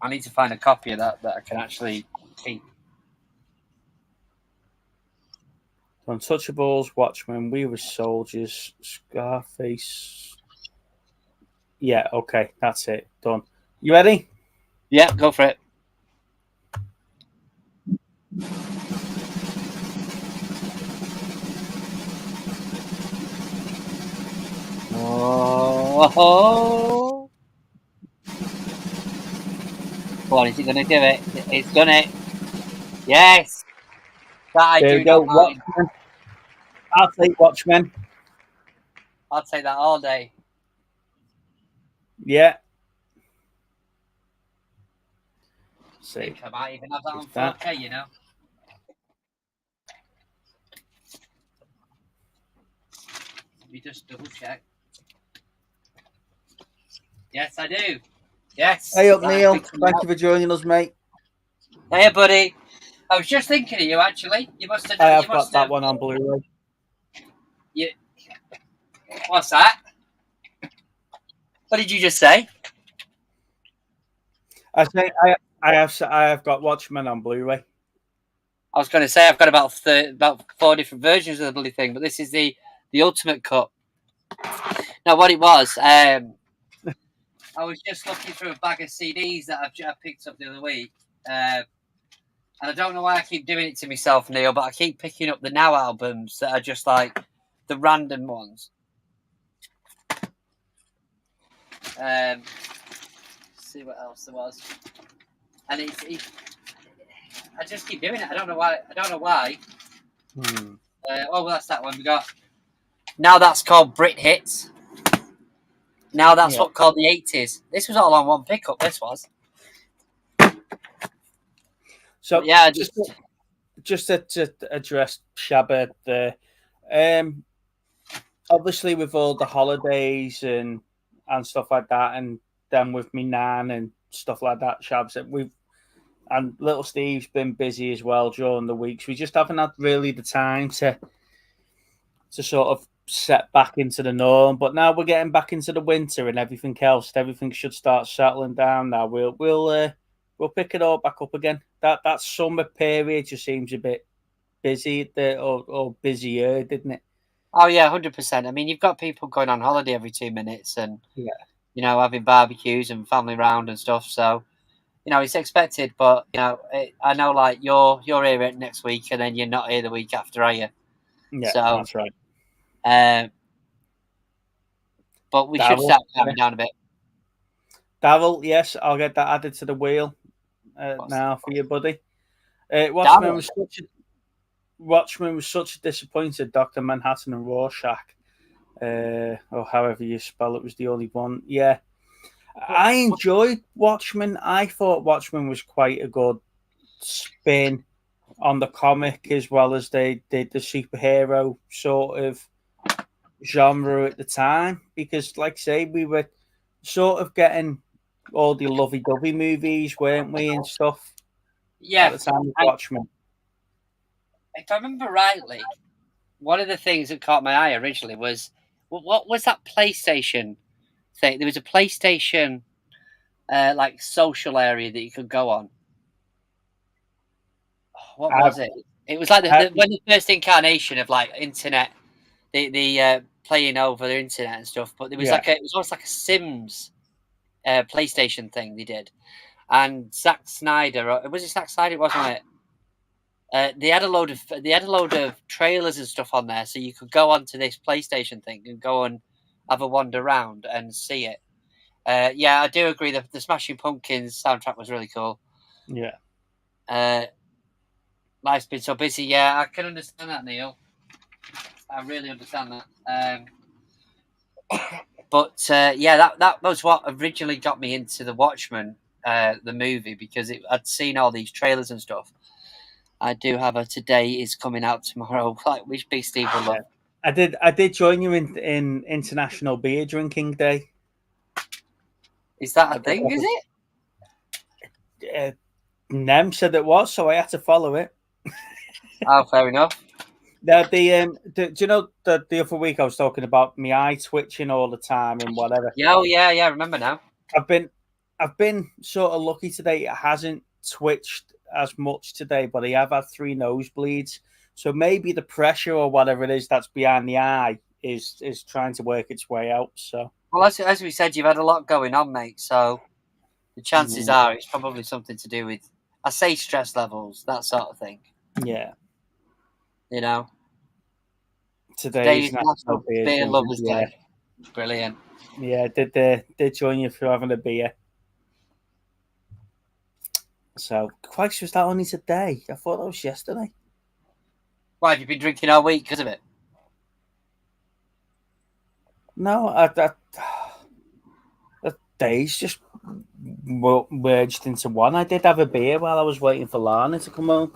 I need to find a copy of that I can actually keep. Untouchables, Watchmen, We Were Soldiers, Scarface. Yeah, okay, that's it. Done. You ready? Yeah, go for it. Oh. Come on, is it going to do it? It's done it. Yes. That There we go. Watchmen. I'll take Watchmen. I'll take that all day. Yeah. I think I might even have that on 4K, you know. Let me just double check. Yes, I do. Yes. Hey up, Right, Neil. picking Thank up. you for joining us, mate. Hey, buddy. I was just thinking of you, actually. You must have. I You have got must that have. one on Blu-ray. You, what's that? What did you just say? I say I have got Watchmen on Blu-ray. I was going to say I've got about 4 different versions of the bloody thing, but this is the ultimate cut. Now, what it was, I was just looking through a bag of CDs that I picked up the other week, and I don't know why I keep doing it to myself, Neil, but I keep picking up the Now albums that are just like the random ones. See what else there was, and I just keep doing it. I don't know why. Well, that's that one we got. Now that's called Brit Hits. Now that's what called the 80s. This was all on one pickup. This was. So yeah, just to address Shabba there. Obviously with all the holidays and stuff like that, and then with me nan and stuff like that, Shabs, and little Steve's been busy as well during the weeks. We just haven't had really the time to sort of set back into the norm. But now we're getting back into the winter and everything else. Everything should start settling down now. We'll pick it all back up again. That summer period just seems a bit busy or busier, didn't it? Oh yeah, 100%. I mean, you've got people going on holiday every 2 minutes, and having barbecues and family round and stuff. So, it's expected. But I know like you're here next week, and then you're not here the week after, are you? Yeah, so, that's right. But we should start calming down a bit. Darryl, yes, I'll get that added to the wheel now for you, buddy. Watchmen was such a disappointed. Dr. Manhattan and Rorschach, or however you spell it, was the only one. Yeah, I enjoyed Watchmen. I thought Watchmen was quite a good spin on the comic, as well as they did the superhero sort of genre at the time, because like I say, we were sort of getting all the lovey-dovey movies, weren't we, and stuff at the time of Watchmen. If I remember rightly, one of the things that caught my eye originally was what was that PlayStation thing? There was a PlayStation like social area that you could go on. What was it? It was like when the first incarnation of like internet, the playing over the internet and stuff. But there was it was almost like a Sims PlayStation thing they did, and Zack Snyder, was it Zack Snyder? It wasn't it? They had a load of trailers and stuff on there, so you could go onto this PlayStation thing and go and have a wander around and see it. I do agree that the Smashing Pumpkins soundtrack was really cool. Yeah. Life's been so busy. Yeah, I can understand that, Neil. I really understand that. But that was what originally got me into the Watchmen, the movie, because I'd seen all these trailers and stuff. I do have a Today Is coming out tomorrow, which Big Steve will love. I did join you in International Beer Drinking Day. Is that a thing? Is it? Nem said it was, so I had to follow it. Oh, fair enough. Do you know the other week I was talking about my eye twitching all the time and whatever? Yeah, I remember now. I've been sort of lucky today. It hasn't twitched as much today, but I have had 3 nosebleeds. So maybe the pressure or whatever it is that's behind the eye is trying to work its way out. So, well, as we said, you've had a lot going on, mate. So the chances are it's probably something to do with, I say, stress levels, that sort of thing. Yeah. Today's National Beer Lovers Day. Brilliant. Yeah, did join you for having a beer. So, Christ, was that only today? I thought that was yesterday. Why, have you been drinking all week because of it? No, the days just merged into one. I did have a beer while I was waiting for Lana to come home.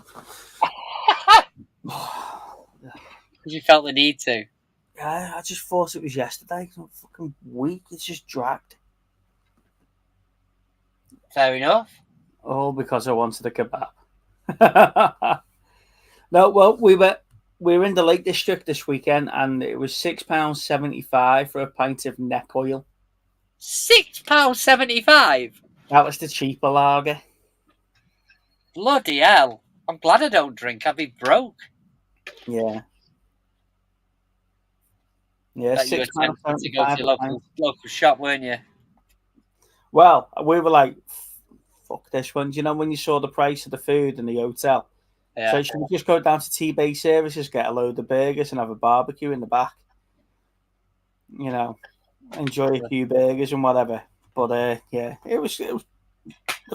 Because you felt the need to. I just thought it was yesterday. It's not a fucking week. It's just dragged. Fair enough. All because I wanted a kebab. No, well, we were in the Lake District this weekend, and it was £6.75 for a pint of neck oil. £6.75. That was the cheaper lager. Bloody hell! I'm glad I don't drink. I'd be broke. Yeah. Yeah, That you were tempted to go £6.75 to your local shop, weren't you? Well, we were like, fuck this one. Do you know when you saw the price of the food in the hotel? Yeah. So should we just go down to T-Bay Services, get a load of burgers and have a barbecue in the back? You know, enjoy a few burgers and whatever. But yeah, it was the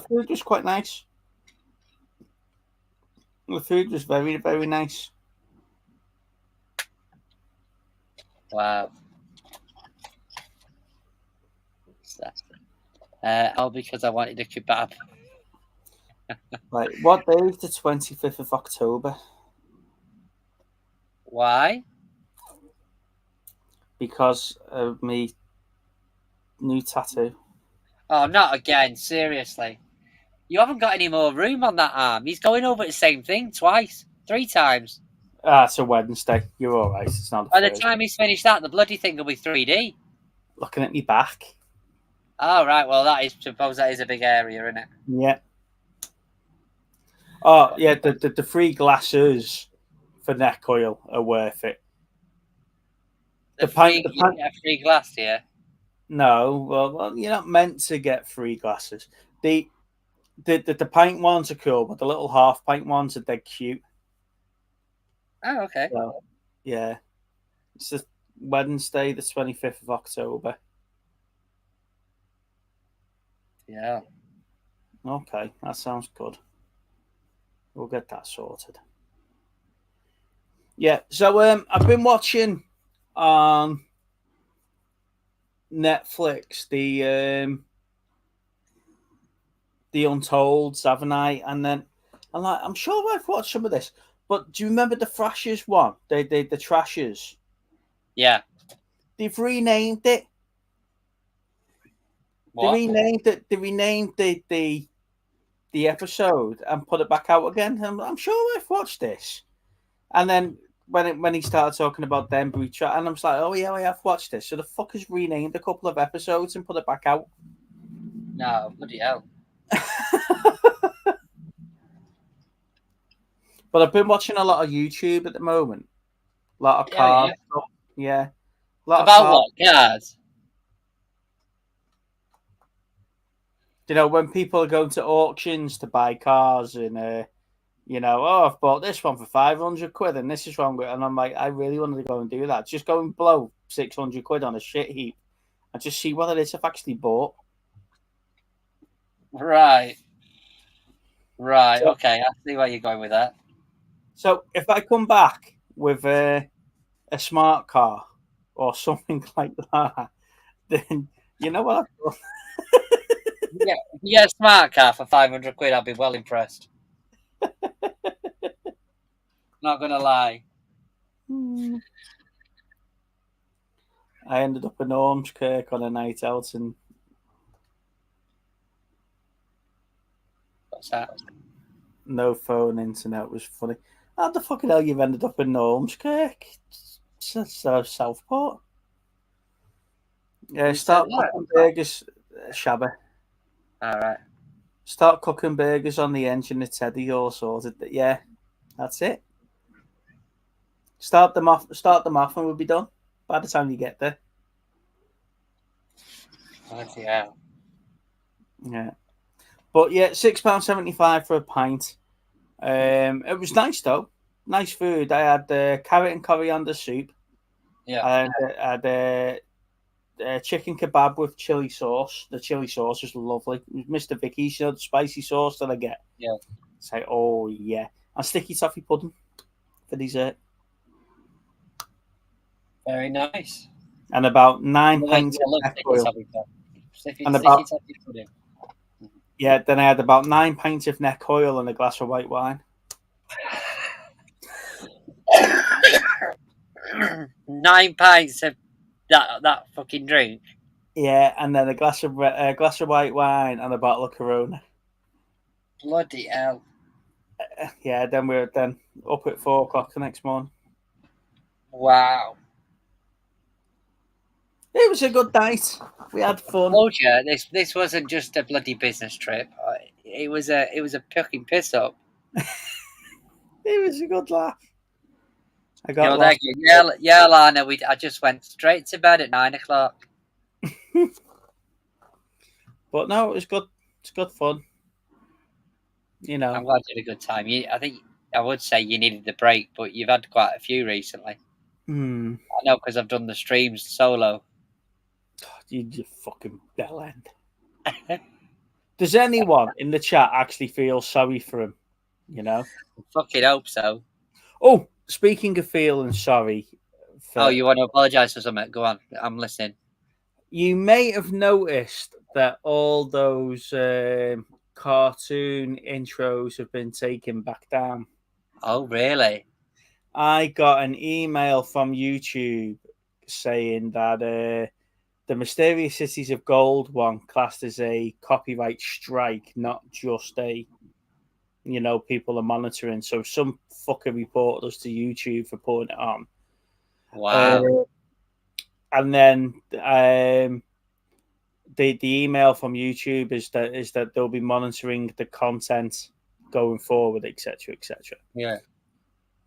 food was quite nice. The food was very, very nice. Wow. All because I wanted a kebab. Right, what day is the 25th of October? Why? Because of me new tattoo. Oh, not again. Seriously. You haven't got any more room on that arm. He's going over the same thing twice, 3 times. It's a Wednesday. You're all right. It's not a By the Thursday. time he's finished that, the bloody thing will be 3D. Looking at me back. Oh, right. Well, suppose that is a big area, isn't it? Yeah. Oh, yeah. The free glasses for neck oil are worth it. You get a free glass here. No, well, you're not meant to get free glasses. The pint ones are cool, but the little half pint ones are dead cute. Oh, okay. So, yeah. It's the Wednesday, the 25th of October. Yeah. Okay, that sounds good. We'll get that sorted. Yeah, so I've been watching on Netflix the Untolds, haven't I? And then I'm sure I've watched some of this. But do you remember the Thrashers one? The Trashers. Yeah. They've renamed it. What? They renamed the episode and put it back out again. I'm sure I've watched this. And then when he started talking about Denbury Trash, and I'm just like, oh yeah, I have watched this. So the fuckers renamed a couple of episodes and put it back out. No, bloody hell. But I've been watching a lot of YouTube at the moment. A lot of cars. Yeah. About what? Cars? You know, when people are going to auctions to buy cars and, I've bought this one for 500 quid and this is one. And I'm like, I really wanted to go and do that. Just go and blow 600 quid on a shit heap and just see what it is I've actually bought. Right. Okay, I see where you're going with that. So if I come back with a smart car or something like that, then you know what I've done. Yeah, if you get a smart car for 500 quid, I'll be well impressed. Not gonna lie. I ended up in Ormskirk on a night out and What's that? no phone, internet was funny. How the fucking hell you've ended up in Ormskirk? Southport. Yeah, start cooking burgers, Shabba. All right. Start cooking burgers on the engine of Teddy, all sorted. Yeah, that's it. Start them off, and we'll be done by the time you get there. Yeah. Yeah, but yeah, £6.75 for a pint. It was nice though. Nice food. I had carrot and coriander soup. Yeah. And I had chicken kebab with chili sauce. The chili sauce was lovely. It was Mr. Vicky's, the spicy sauce that I get. Yeah. It's like, oh yeah. And sticky toffee pudding for dessert. Very nice. And about 9 pints of neck oil. Yeah, then I had about 9 pints of neck oil and a glass of white wine. 9 9 pints of that fucking drink. Yeah, and then a glass of white wine and a bottle of Corona. Bloody hell! Yeah, then we're up at 4:00 the next morning. Wow. It was a good night. We had fun. Told you, this wasn't just a bloody business trip. It was a fucking piss up. It was a good laugh. I got You know, thank you. Yeah, Lana. I just went straight to bed at 9 o'clock. But no, it was good. It's good fun. You know, I'm glad you had a good time. I think I would say you needed the break, but you've had quite a few recently. I know because I've done the streams solo. you fucking bellend. Does anyone in the chat actually feel sorry for him? You know? I fucking hope so. Oh, speaking of feeling sorry. You want to apologise for something? Go on. I'm listening. You may have noticed that all those cartoon intros have been taken back down. Oh, really? I got an email from YouTube saying that the Mysterious Cities of Gold one classed as a copyright strike, not just a, people are monitoring. So some fucker reported us to YouTube for putting it on. Wow. And then the email from YouTube is that they'll be monitoring the content going forward, etc., etc. Yeah.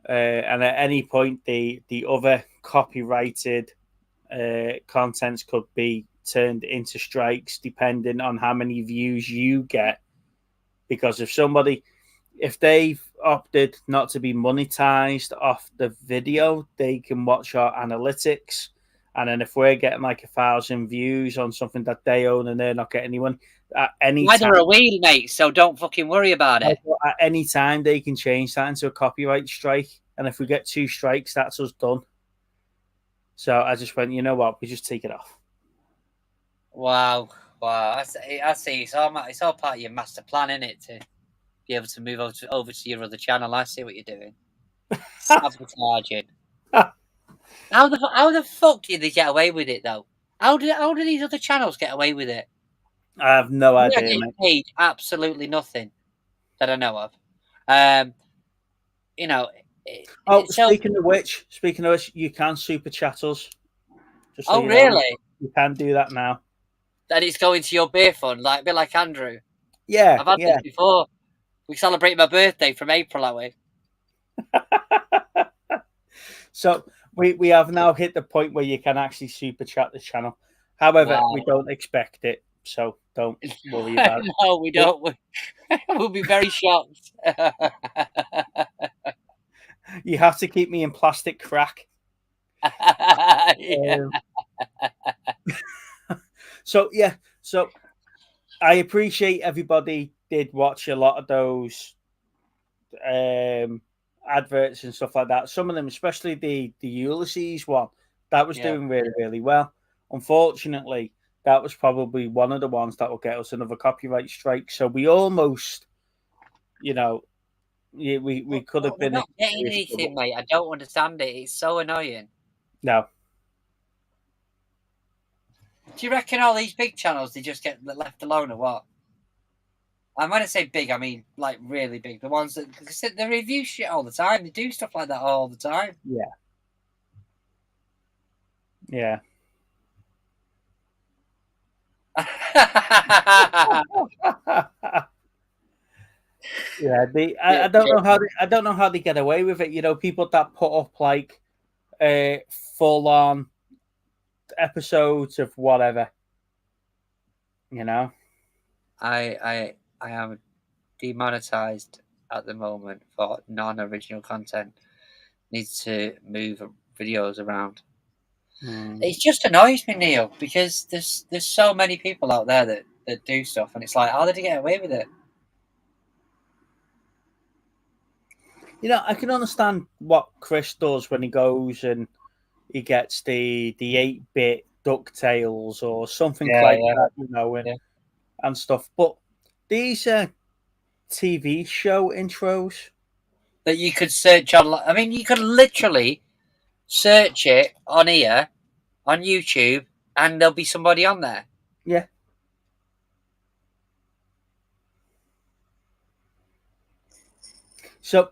And at any point, the other copyrighted contents could be turned into strikes, depending on how many views you get. Because if they've opted not to be monetized off the video, they can watch our analytics. And then if we're getting like 1,000 views on something that they own and they're not getting anyone, at any time, neither are we, mate. So don't fucking worry about it. At any time, they can change that into a copyright strike. And if we get 2 strikes, that's us done. So I just went, you know what? We just take it off. Wow. I see. It's all part of your master plan, isn't it? To be able to move over to your other channel. I see what you're doing. Sabotaging. How the fuck did they get away with it, though? How do these other channels get away with it? I have no idea. They get paid absolutely nothing that I know of. Speaking of which, you can super chat us. Oh, really? You can do that now. That it's going to your beer fund, a bit like Andrew. Yeah, I've had this before. We celebrate my birthday from April, are we? So we have now hit the point where you can actually super chat the channel. However, we don't expect it, so don't worry about it. No, we don't. We'll be very shocked. You have to keep me in plastic crack. So I appreciate everybody did watch a lot of those adverts and stuff like that. Some of them, especially the Ulysses one, that was doing really, really well. Unfortunately, that was probably one of the ones that will get us another copyright strike. So we almost, we could have been not getting anything, mate. I don't understand it. It's so annoying. No. Do you reckon all these big channels, they just get left alone or what? And when I say big, I mean like really big. The ones that they review shit all the time. They do stuff like that all the time. Yeah. Yeah. Yeah, I don't know how they get away with it. People that put up like full on episodes of whatever. I am demonetized at the moment for non-original content. Needs to move videos around. It just annoys me, Neil, because there's so many people out there that do stuff, and it's like, how did they get away with it? I can understand what Chris does when he goes and he gets the 8-bit DuckTales or something that, and stuff. But these TV show intros that you could search on, I mean, you could literally search it on here, on YouTube, and there'll be somebody on there. Yeah. So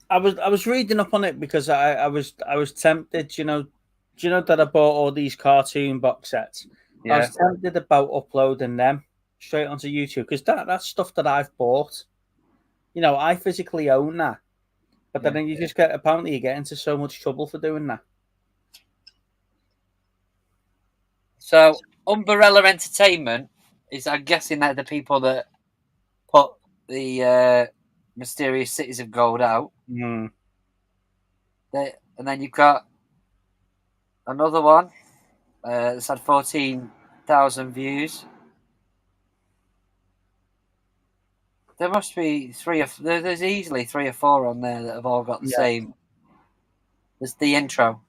I was reading up on it because I was tempted, do you know that I bought all these cartoon box sets? Yeah. I was tempted about uploading them straight onto YouTube because that's stuff that I've bought. You know, I physically own that. But then you just get into so much trouble for doing that. So Umbrella Entertainment is, I'm guessing, that the people that put the Mysterious Cities of Gold out. Mm. And then you've got another one that's had 14,000 views. There must be there's easily 3 or 4 on there that have all got the same. There's the intro.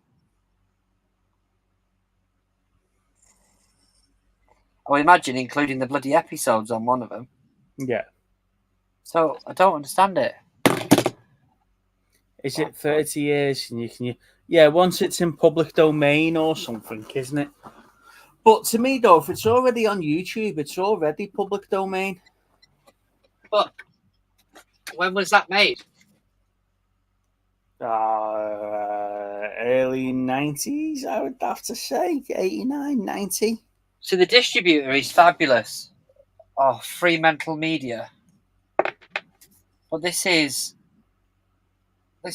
I would imagine including the bloody episodes on one of them. Yeah. So I don't understand it. Is it 30 years and you can? Yeah, once it's in public domain or something, isn't it? But to me, though, if it's already on YouTube, it's already public domain. But when was that made? Early 90s, I would have to say. 89, 90. So the distributor is fabulous. Oh, Fremantle Media. But this is over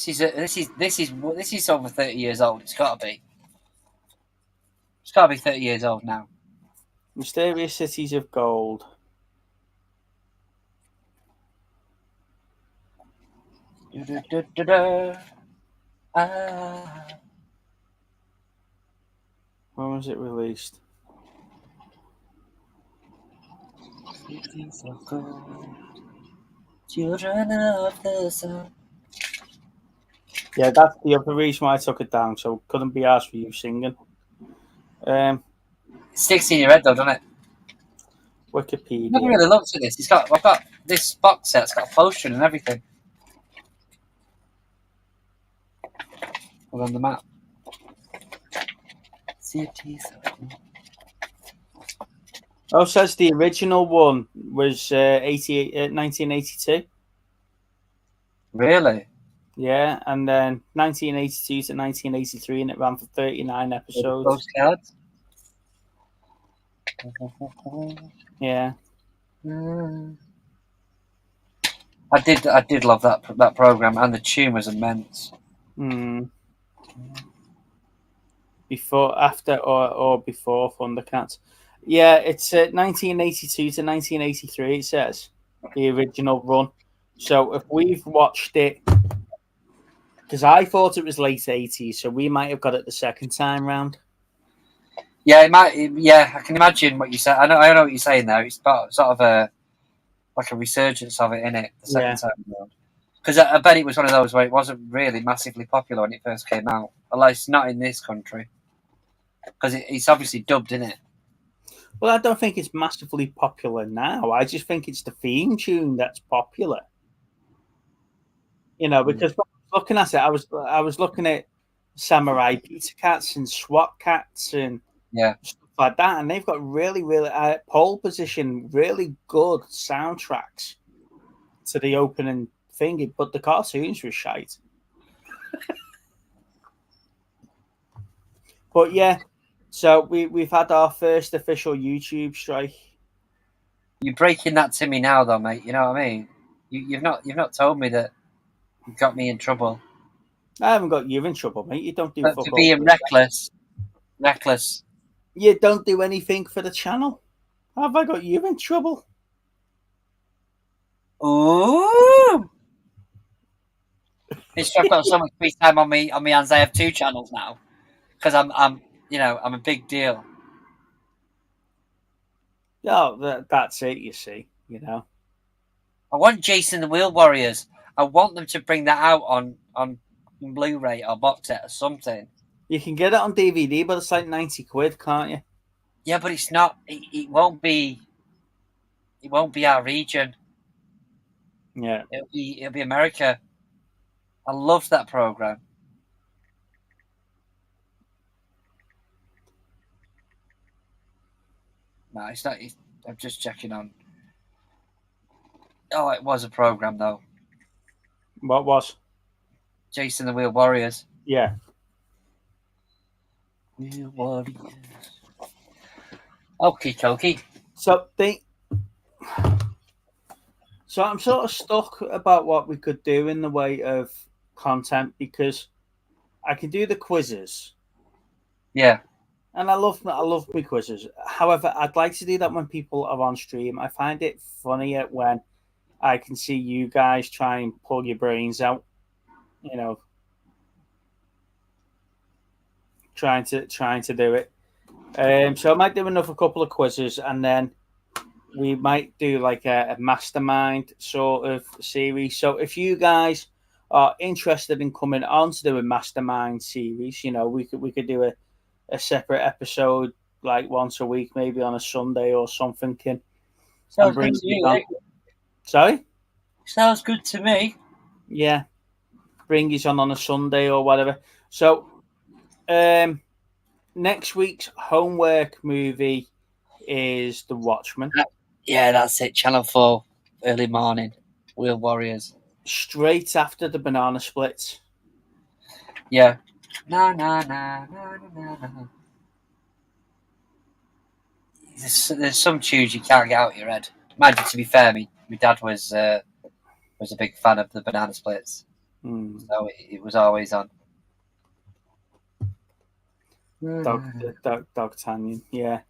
30 years old. It's got to be. It's got to be 30 years old now. Mysterious Cities of Gold. When was it released? Children of the sun. Yeah, that's the other reason why I took it down, so couldn't be asked for you singing. It sticks in your head, though, doesn't it? Wikipedia. I've never really looked at this. I've got this box set. It's got a poster and everything. On the map. Cities. Oh, says the original one was 1982. Really? Yeah, and then 1982 to 1983, and it ran for 39 episodes. Postcards. Yeah. I did love that program, and the tune was immense. Before, after, or before Thundercats. Yeah, it's 1982 to 1983. It says the original run. So if we've watched it, because I thought it was late 80s, so we might have got it the second time round. Yeah, it might. Yeah, I can imagine what you said. I know what you're saying there. It's sort of a resurgence of it in it the second time round. Because I bet it was one of those where it wasn't really massively popular when it first came out. At least not in this country, because it's obviously dubbed, in it. Well, I don't think it's massively popular now. I just think it's the theme tune that's popular. You know, because looking at it, I was looking at Samurai Pizza Cats and SWAT Cats and stuff like that, and they've got really pole position, really good soundtracks to the opening thing, but the cartoons were shite. But yeah, so we've had our first official YouTube strike. You're breaking that to me now, though, mate. You know what I mean? You've not told me that you got me in trouble. I haven't got you in trouble, mate. You don't do but fuck for being reckless. You don't do anything for the channel. Have I got you in trouble? Ooh! It's I've got so much free time on me hands. I have 2 channels now because I'm a big deal. No, that's it. You see, you know. I want Jason the Wheel Warriors. I want them to bring that out on Blu-ray or box set or something. You can get it on DVD, but it's like 90 quid, can't you? Yeah, but it's not. It won't be. It won't be our region. Yeah, it'll be America. I loved that program. No, it's not. I'm just checking on. Oh, it was a program though. What was? Jason the Wheel Warriors. Yeah. Wheel Warriors. Okie dokie. So I'm sort of stuck about what we could do in the way of content because I can do the quizzes. Yeah. And I love my quizzes. However, I'd like to do that when people are on stream. I find it funnier when I can see you guys try and pull your brains out, you know, trying to do it. So I might do another couple of quizzes, and then we might do like a mastermind sort of series. So if you guys are interested in coming on to do a mastermind series, you know, we could do a separate episode like once a week, maybe on a Sunday or something. Sounds good to me. On. Sorry? Sounds good to me. Yeah. Bring you on a Sunday or whatever. So next week's homework movie is The Watchmen. Yeah, that's it. Channel 4, early morning. Wheel Warriors. Straight after the Banana Splits. Yeah. Na. There's some tunes you can't get out of your head. Imagine, to be fair, my dad was a big fan of the Banana Splits. So it was always on. Dogtanian, yeah.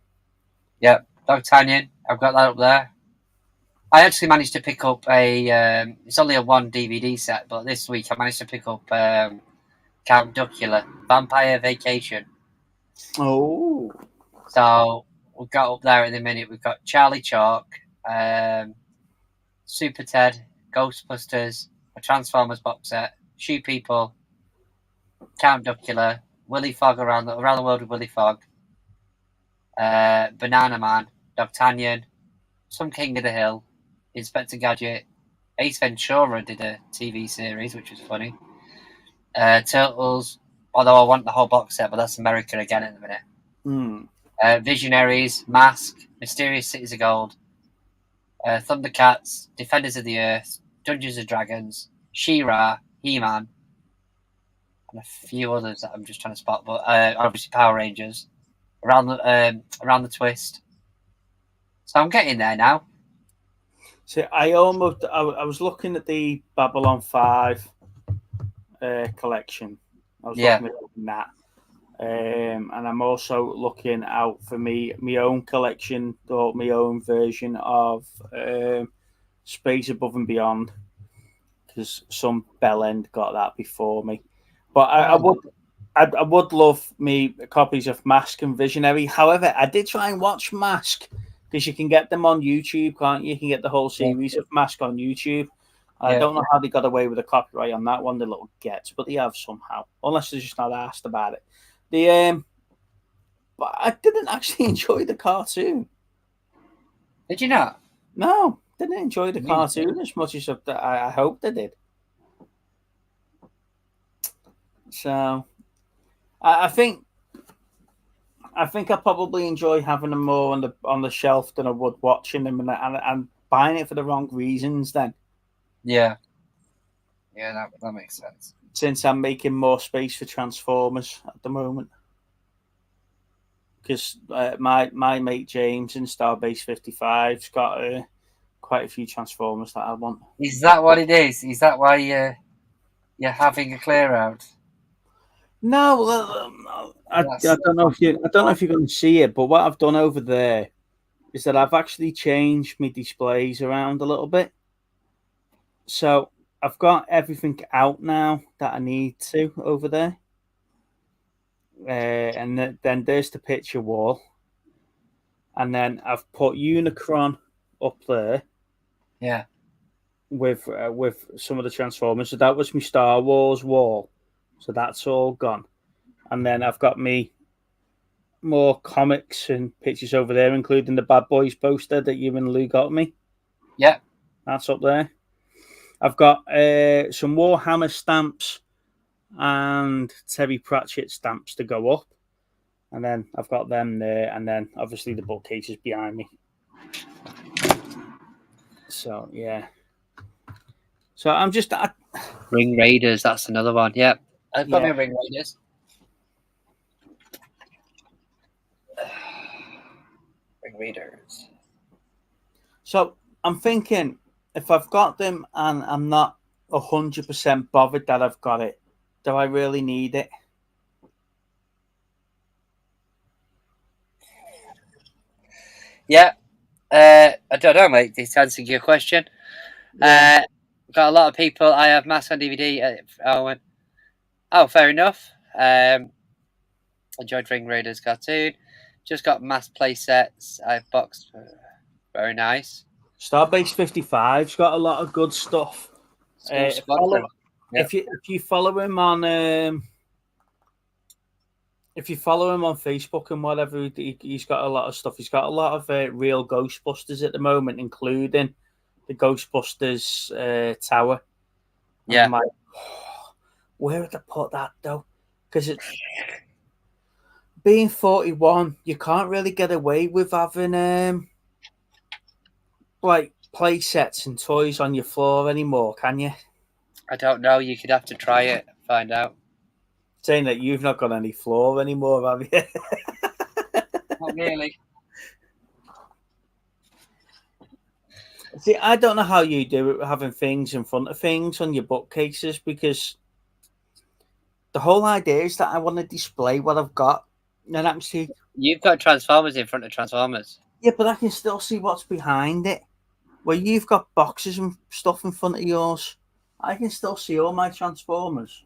Yeah, Dogtanian. I've got that up there. I actually managed to pick up it's only a 1 DVD set, but this week I managed to pick up Count Duckula, Vampire Vacation. Oh. So we've got up there in a minute. We've got Charlie Chalk, Super Ted, Ghostbusters, a Transformers box set, Shoe People, Count Duckula, Willy Fogg around the world with Willy Fogg, Banana Man, Dogtanian, Some King of the Hill, Inspector Gadget, Ace Ventura did a TV series, which was funny. Turtles, although I want the whole box set, but that's America again in a minute. Visionaries, Mask, Mysterious Cities of Gold, Thundercats, Defenders of the Earth, Dungeons and Dragons, She-Ra, He-Man, and a few others that I'm just trying to spot, but obviously Power Rangers, around the twist. So I'm getting there now. So I was looking at the Babylon 5 collection. I was looking at that. And I'm also looking out for my own collection or my own version of Space Above and Beyond, because some bellend got that before me. But I would love me copies of Mask and Visionary. However, I did try and watch Mask, because you can get them on YouTube, can't you? You can get the whole series of Mask on YouTube. I don't know how they got away with the copyright on that one, the little gets, but they have somehow, unless they're just not asked about it. But I didn't actually enjoy the cartoon. Did you not? No, didn't enjoy the cartoon as much as I hoped I did. So, I think I probably enjoy having them more on the shelf than I would watching them, and buying it for the wrong reasons. Then, yeah, that makes sense. Since I'm making more space for Transformers at the moment, because my mate James in Starbase 55's got quite a few Transformers that I want. Is that what it is? Is that why you're having a clear out? No, I don't know if you're going to see it, but what I've done over there is that I've actually changed my displays around a little bit. So I've got everything out now that I need to over there. And then there's the picture wall. And then I've put Unicron up there. Yeah. With some of the Transformers. So that was my Star Wars wall. So that's all gone. And then I've got me more comics and pictures over there, including the Bad Boys poster that you and Lou got me. Yeah. That's up there. I've got some Warhammer stamps and Terry Pratchett stamps to go up. And then I've got them there, and then obviously the bookcases behind me. So yeah. So I'm just Ring Raiders, that's another one. Yep. I've got Yeah. my Ring Raiders. Ring Raiders. So I'm thinking, if I've got them and I'm not 100% bothered that I've got it, do I really need it? Yeah. I don't know, mate. This answering your question. Yeah. Got a lot of people. I have Mask on DVD. I went, oh, fair enough. Enjoyed Ring Raiders cartoon. Just got Mask play sets. I boxed. Very nice. Starbase 55's got a lot of good stuff. If you follow him on if you follow him on Facebook and whatever, he's got a lot of stuff. He's got a lot of real Ghostbusters at the moment, including the Ghostbusters tower. Yeah. I'm like, where would I put that though? Because it's being 41, you can't really get away with having like play sets and toys on your floor anymore, can you? I don't know. You could have to try it, find out. Saying that you've not got any floor anymore, have you? Not really. See, I don't know how you do it with having things in front of things on your bookcases, because the whole idea is that I want to display what I've got. And actually, You've got Transformers in front of Transformers. yeah, but I can still see what's behind it. Where you've got boxes and stuff in front of yours, I can still see all my Transformers.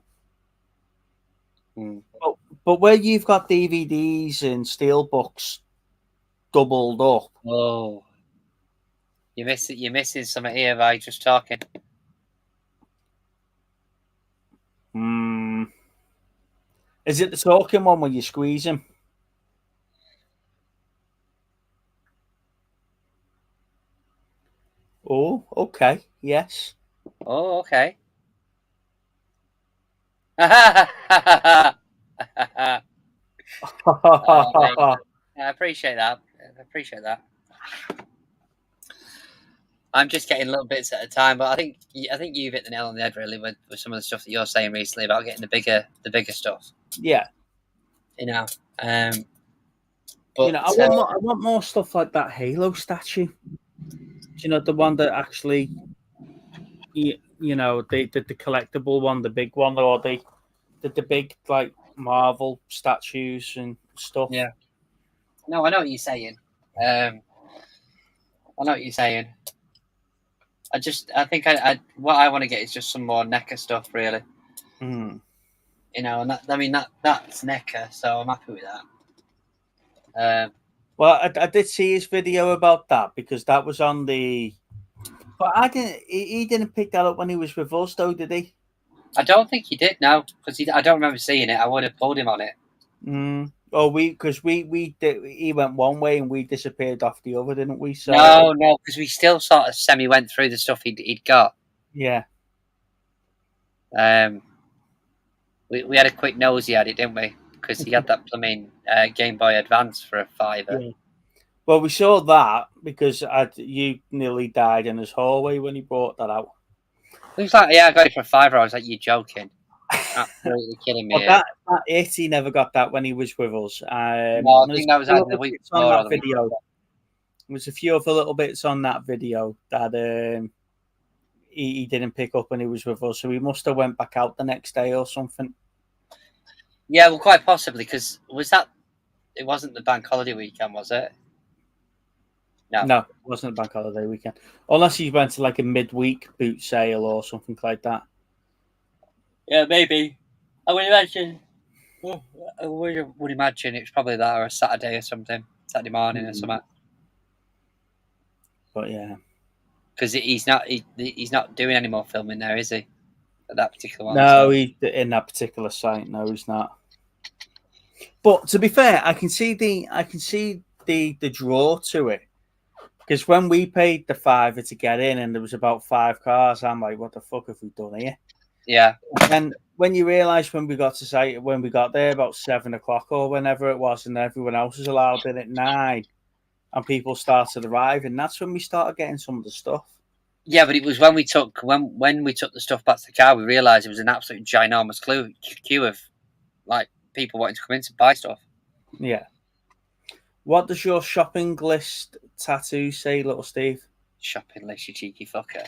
But where you've got DVDs and steelbooks doubled up. Oh, you're missing something here by just talking. Is it the talking one where you squeeze him? Oh, okay. Yes. Oh, okay. I appreciate that. I'm just getting little bits at a time, but I think you've hit the nail on the head really with some of the stuff that you're saying recently about getting the bigger stuff. Yeah. But I want more stuff like that Halo statue. The one that actually, the collectible one, the big one, or the big like Marvel statues and stuff. Yeah. No, I know what you're saying. I think what I want to get is just some more NECA stuff, really. Mm. And that's NECA, so I'm happy with that. Well, I did see his video about that, because that was on the. But he didn't pick that up when he was with us, though, did he? I don't think he did, no, because I don't remember seeing it. I would have pulled him on it. Oh, because we did. He went one way and we disappeared off the other, didn't we? So no, because we still sort of semi went through the stuff he'd got. Yeah. We had a quick nosy at it, didn't we? Because he had that plumbing Game Boy Advance for a $5. Yeah. Well, we saw that because you nearly died in his hallway when he brought that out. He was like, "Yeah, I got it for $5." I was like, "You're joking? Absolutely kidding me." Well, he never got that when he was with us. No, I think that was the week on that video. There was a few other little bits on that video that he didn't pick up when he was with us, so he must have went back out the next day or something. Yeah, well, quite possibly, because it wasn't the bank holiday weekend, was it? No, it wasn't a bank holiday weekend. Unless he went to like a midweek boot sale or something like that. Yeah, maybe. I would imagine. I would imagine it's probably that, or a Saturday or something, Saturday morning or something. But yeah, because he's not doing any more filming there, is he? At that particular one. No, he's in that particular site. No, he's not. But to be fair, I can see the draw to it. Because when we paid the £5 to get in and there was about 5 cars, I'm like, what the fuck have we done here? Yeah. And when you realise when we got to site, when we got there about 7 o'clock or whenever it was, and everyone else was allowed in at 9, and people started arriving, that's when we started getting some of the stuff. Yeah, but it was when we took the stuff back to the car, we realised it was an absolute ginormous queue of like people wanting to come in to buy stuff. Yeah. What does your shopping list tattoo say, little Steve? Shopping list, you cheeky fucker.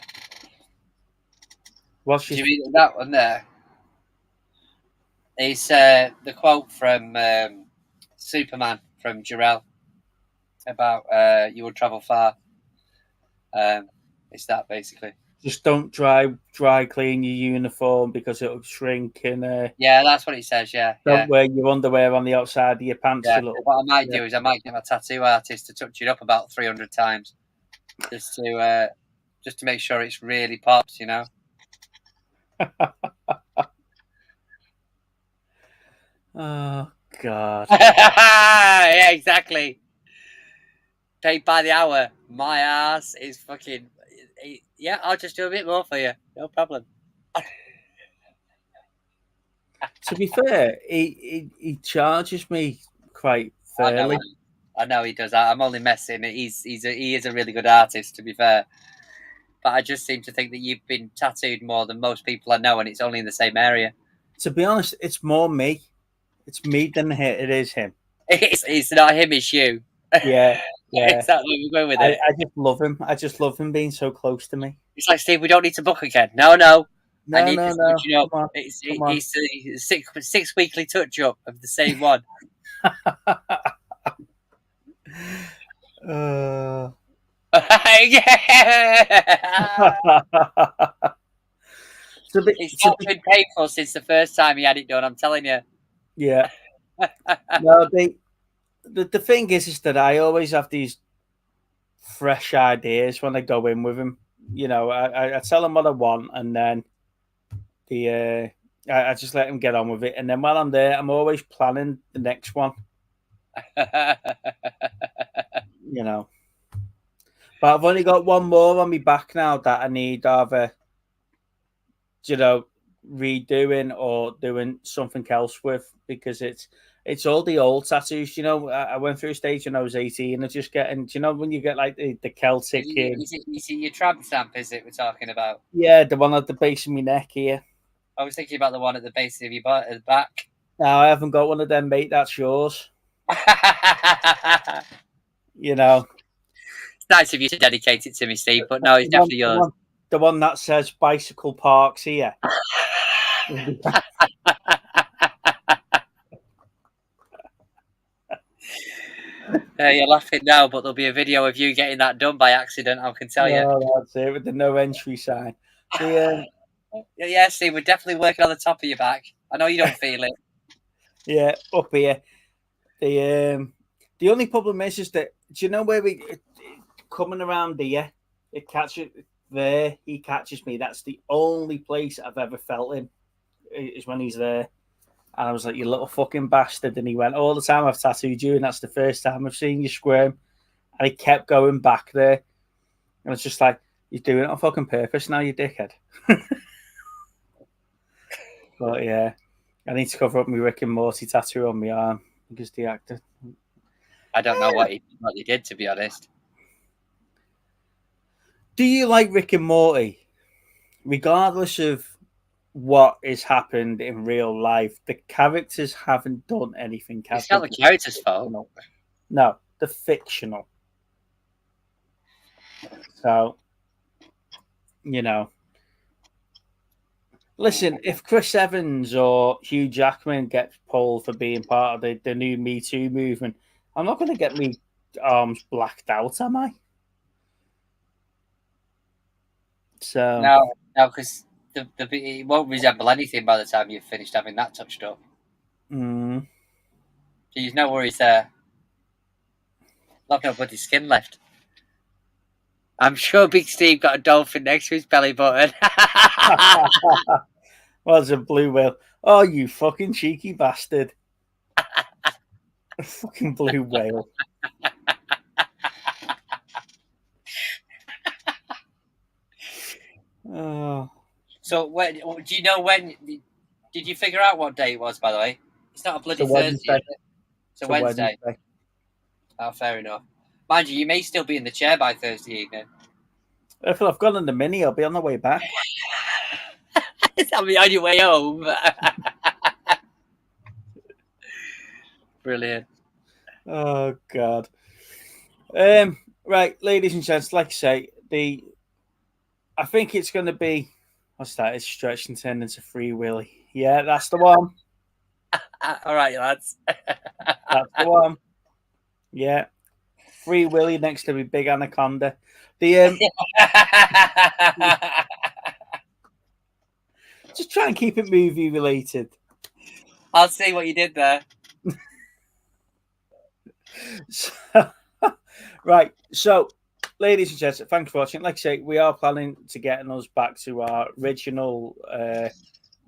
What's Did your... you read that one there? It's the quote from Superman from Jarrell about you will travel far. It's that basically. Just don't dry clean your uniform because it'll shrink, and Yeah, that's what it says. Yeah, don't wear your underwear on the outside of your pants. yeah. You little... What I might do is I might get my tattoo artist to touch it up about 300 times, just to make sure it's really pops. You know. Oh God. Yeah, exactly. Paid by the hour. My ass is fucking. Yeah, I'll just do a bit more for you. No problem. To be fair, he charges me quite fairly. I know he does. I'm only messing. He is a really good artist, to be fair. But I just seem to think that you've been tattooed more than most people I know, and it's only in the same area. To be honest, it's more me. It's me than it is him. It's not him, it's you. Yeah. Exactly. We're going with it. I just love him. I just love him being so close to me. It's like, Steve, we don't need to book again. No. I need No. touch up. Come on. It's a six weekly touch up of the same one. It's not been painful since the first time he had it done, I'm telling you. Yeah. No, the thing is that I always have these fresh ideas when I go in with him. You know, I tell him what I want, and then I just let him get on with it. And then while I'm there, I'm always planning the next one. You know. But I've only got one more on my back now that I need either, redoing or doing something else with, because it's all the old tattoos. I went through a stage when I was 18 of just getting, when you get like the Celtic... Is it your tramp stamp, is it we're talking about? Yeah, the one at the base of my neck here. I was thinking about the one at the base of your back. No, I haven't got one of them, mate. That's yours. It's nice of you to dedicate it to me, Steve, but no, it's definitely yours. The one that says bicycle parks here. You're laughing now, but there'll be a video of you getting that done by accident, I can tell you. That's it, with the no entry sign. Yeah, Steve, we're definitely working on the top of your back. I know you don't feel it. Yeah, up here. The only problem is that, do you know where we coming around here? It catches there. He catches me. That's the only place I've ever felt him, is when he's there. And I was like, you little fucking bastard. And he went, all the time I've tattooed you, and that's the first time I've seen you squirm. And he kept going back there. And it's just like, you're doing it on fucking purpose now, you dickhead. But yeah, I need to cover up my Rick and Morty tattoo on my arm because the actor. I don't know what he did, to be honest. Do you like Rick and Morty? Regardless of what has happened in real life, the characters haven't done anything. It's not the characters' fault. No, the fictional. So, listen, if Chris Evans or Hugh Jackman gets pulled for being part of the new Me Too movement, I'm not going to get me arms blacked out, am I? So no, because it won't resemble anything by the time you've finished having that touched up. So there's no worries there. Not no bloody skin left. I'm sure Big Steve got a dolphin next to his belly button. Well, it's a blue whale. Oh, you fucking cheeky bastard. A fucking blue whale. So when do you know when? Did you figure out what day it was? By the way, it's not a bloody It's a Thursday. Wednesday. Is it? It's a Wednesday. Oh, fair enough. Mind you, you may still be in the chair by Thursday evening. If I've gone in the Mini, I'll be on the way back. I'll be on your way home. Brilliant. Oh God. Right, ladies and gents, like I say, I think it's going to be what's that? It's stretched and turned into Free Willy. Yeah, that's the one. All right, lads. That's the one. Yeah, Free Willy next to me, Big Anaconda. Just try and keep it movie related. I'll see what you did there. Right, so ladies and gents, thanks for watching. Like I say, we are planning to getting us back to our original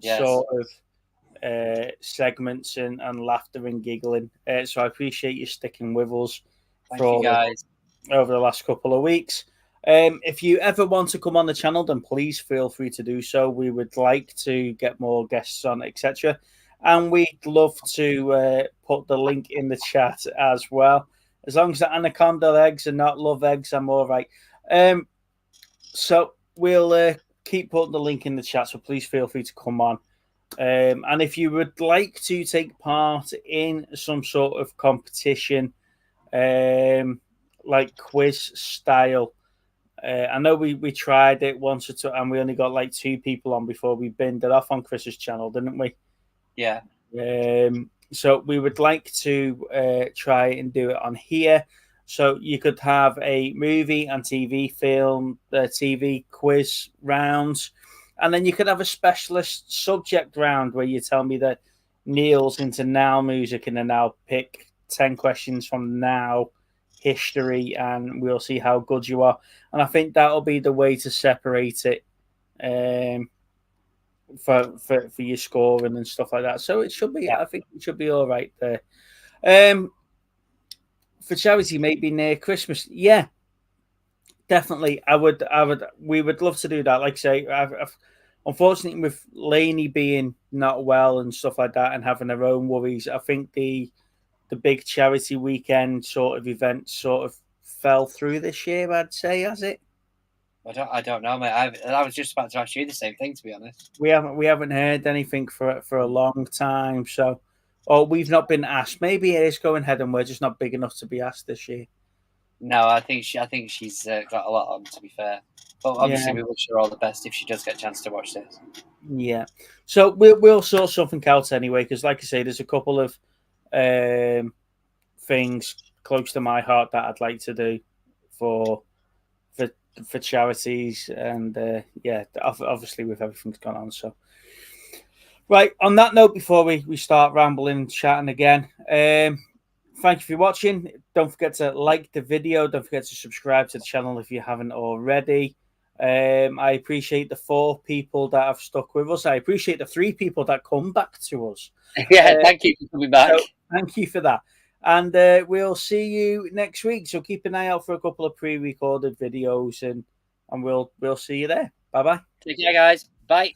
sort of segments and laughter and giggling. So I appreciate you sticking with us Thank you guys over the last couple of weeks. If you ever want to come on the channel, then please feel free to do so. We would like to get more guests on, etc. And we'd love to put the link in the chat as well. As long as the Anaconda eggs are not love eggs, I'm all right. So we'll keep putting the link in the chat, so please feel free to come on. And if you would like to take part in some sort of competition, like quiz style, I know we tried it once or two, and we only got like 2 people on before we binned it off on Chris's channel, didn't we? Yeah. So we would like to try and do it on here. So you could have a movie and TV film, TV quiz rounds, and then you could have a specialist subject round where you tell me that Neil's into now music, and then I'll pick 10 questions from now history, and we'll see how good you are. And I think that'll be the way to separate it. For your scoring and stuff like that. So it should be, I think it should be all right there. For charity, maybe near Christmas. Yeah, definitely. We would love to do that. Like I say, unfortunately with Lainey being not well and stuff like that and having her own worries, I think the big charity weekend sort of event sort of fell through this year, I'd say, has it? I don't know, mate. I was just about to ask you the same thing, to be honest. We haven't heard anything for a long time, so we've not been asked. Maybe it is going ahead, and we're just not big enough to be asked this year. No, I think she's got a lot on, to be fair. But obviously, we wish her all the best if she does get a chance to watch this. Yeah, so we'll sort something out anyway, because like I say, there's a couple of things close to my heart that I'd like to do for charities, and obviously with everything that's gone on. So right, on that note, before we start rambling and chatting again, thank you for watching. Don't forget to like the video, don't forget to subscribe to the channel if you haven't already. I appreciate the 4 people that have stuck with us. I appreciate the 3 people that come back to us. Thank you for coming back. So thank you for that. And we'll see you next week. So keep an eye out for a couple of pre-recorded videos, and we'll see you there. Bye-bye. Take care, guys. Bye.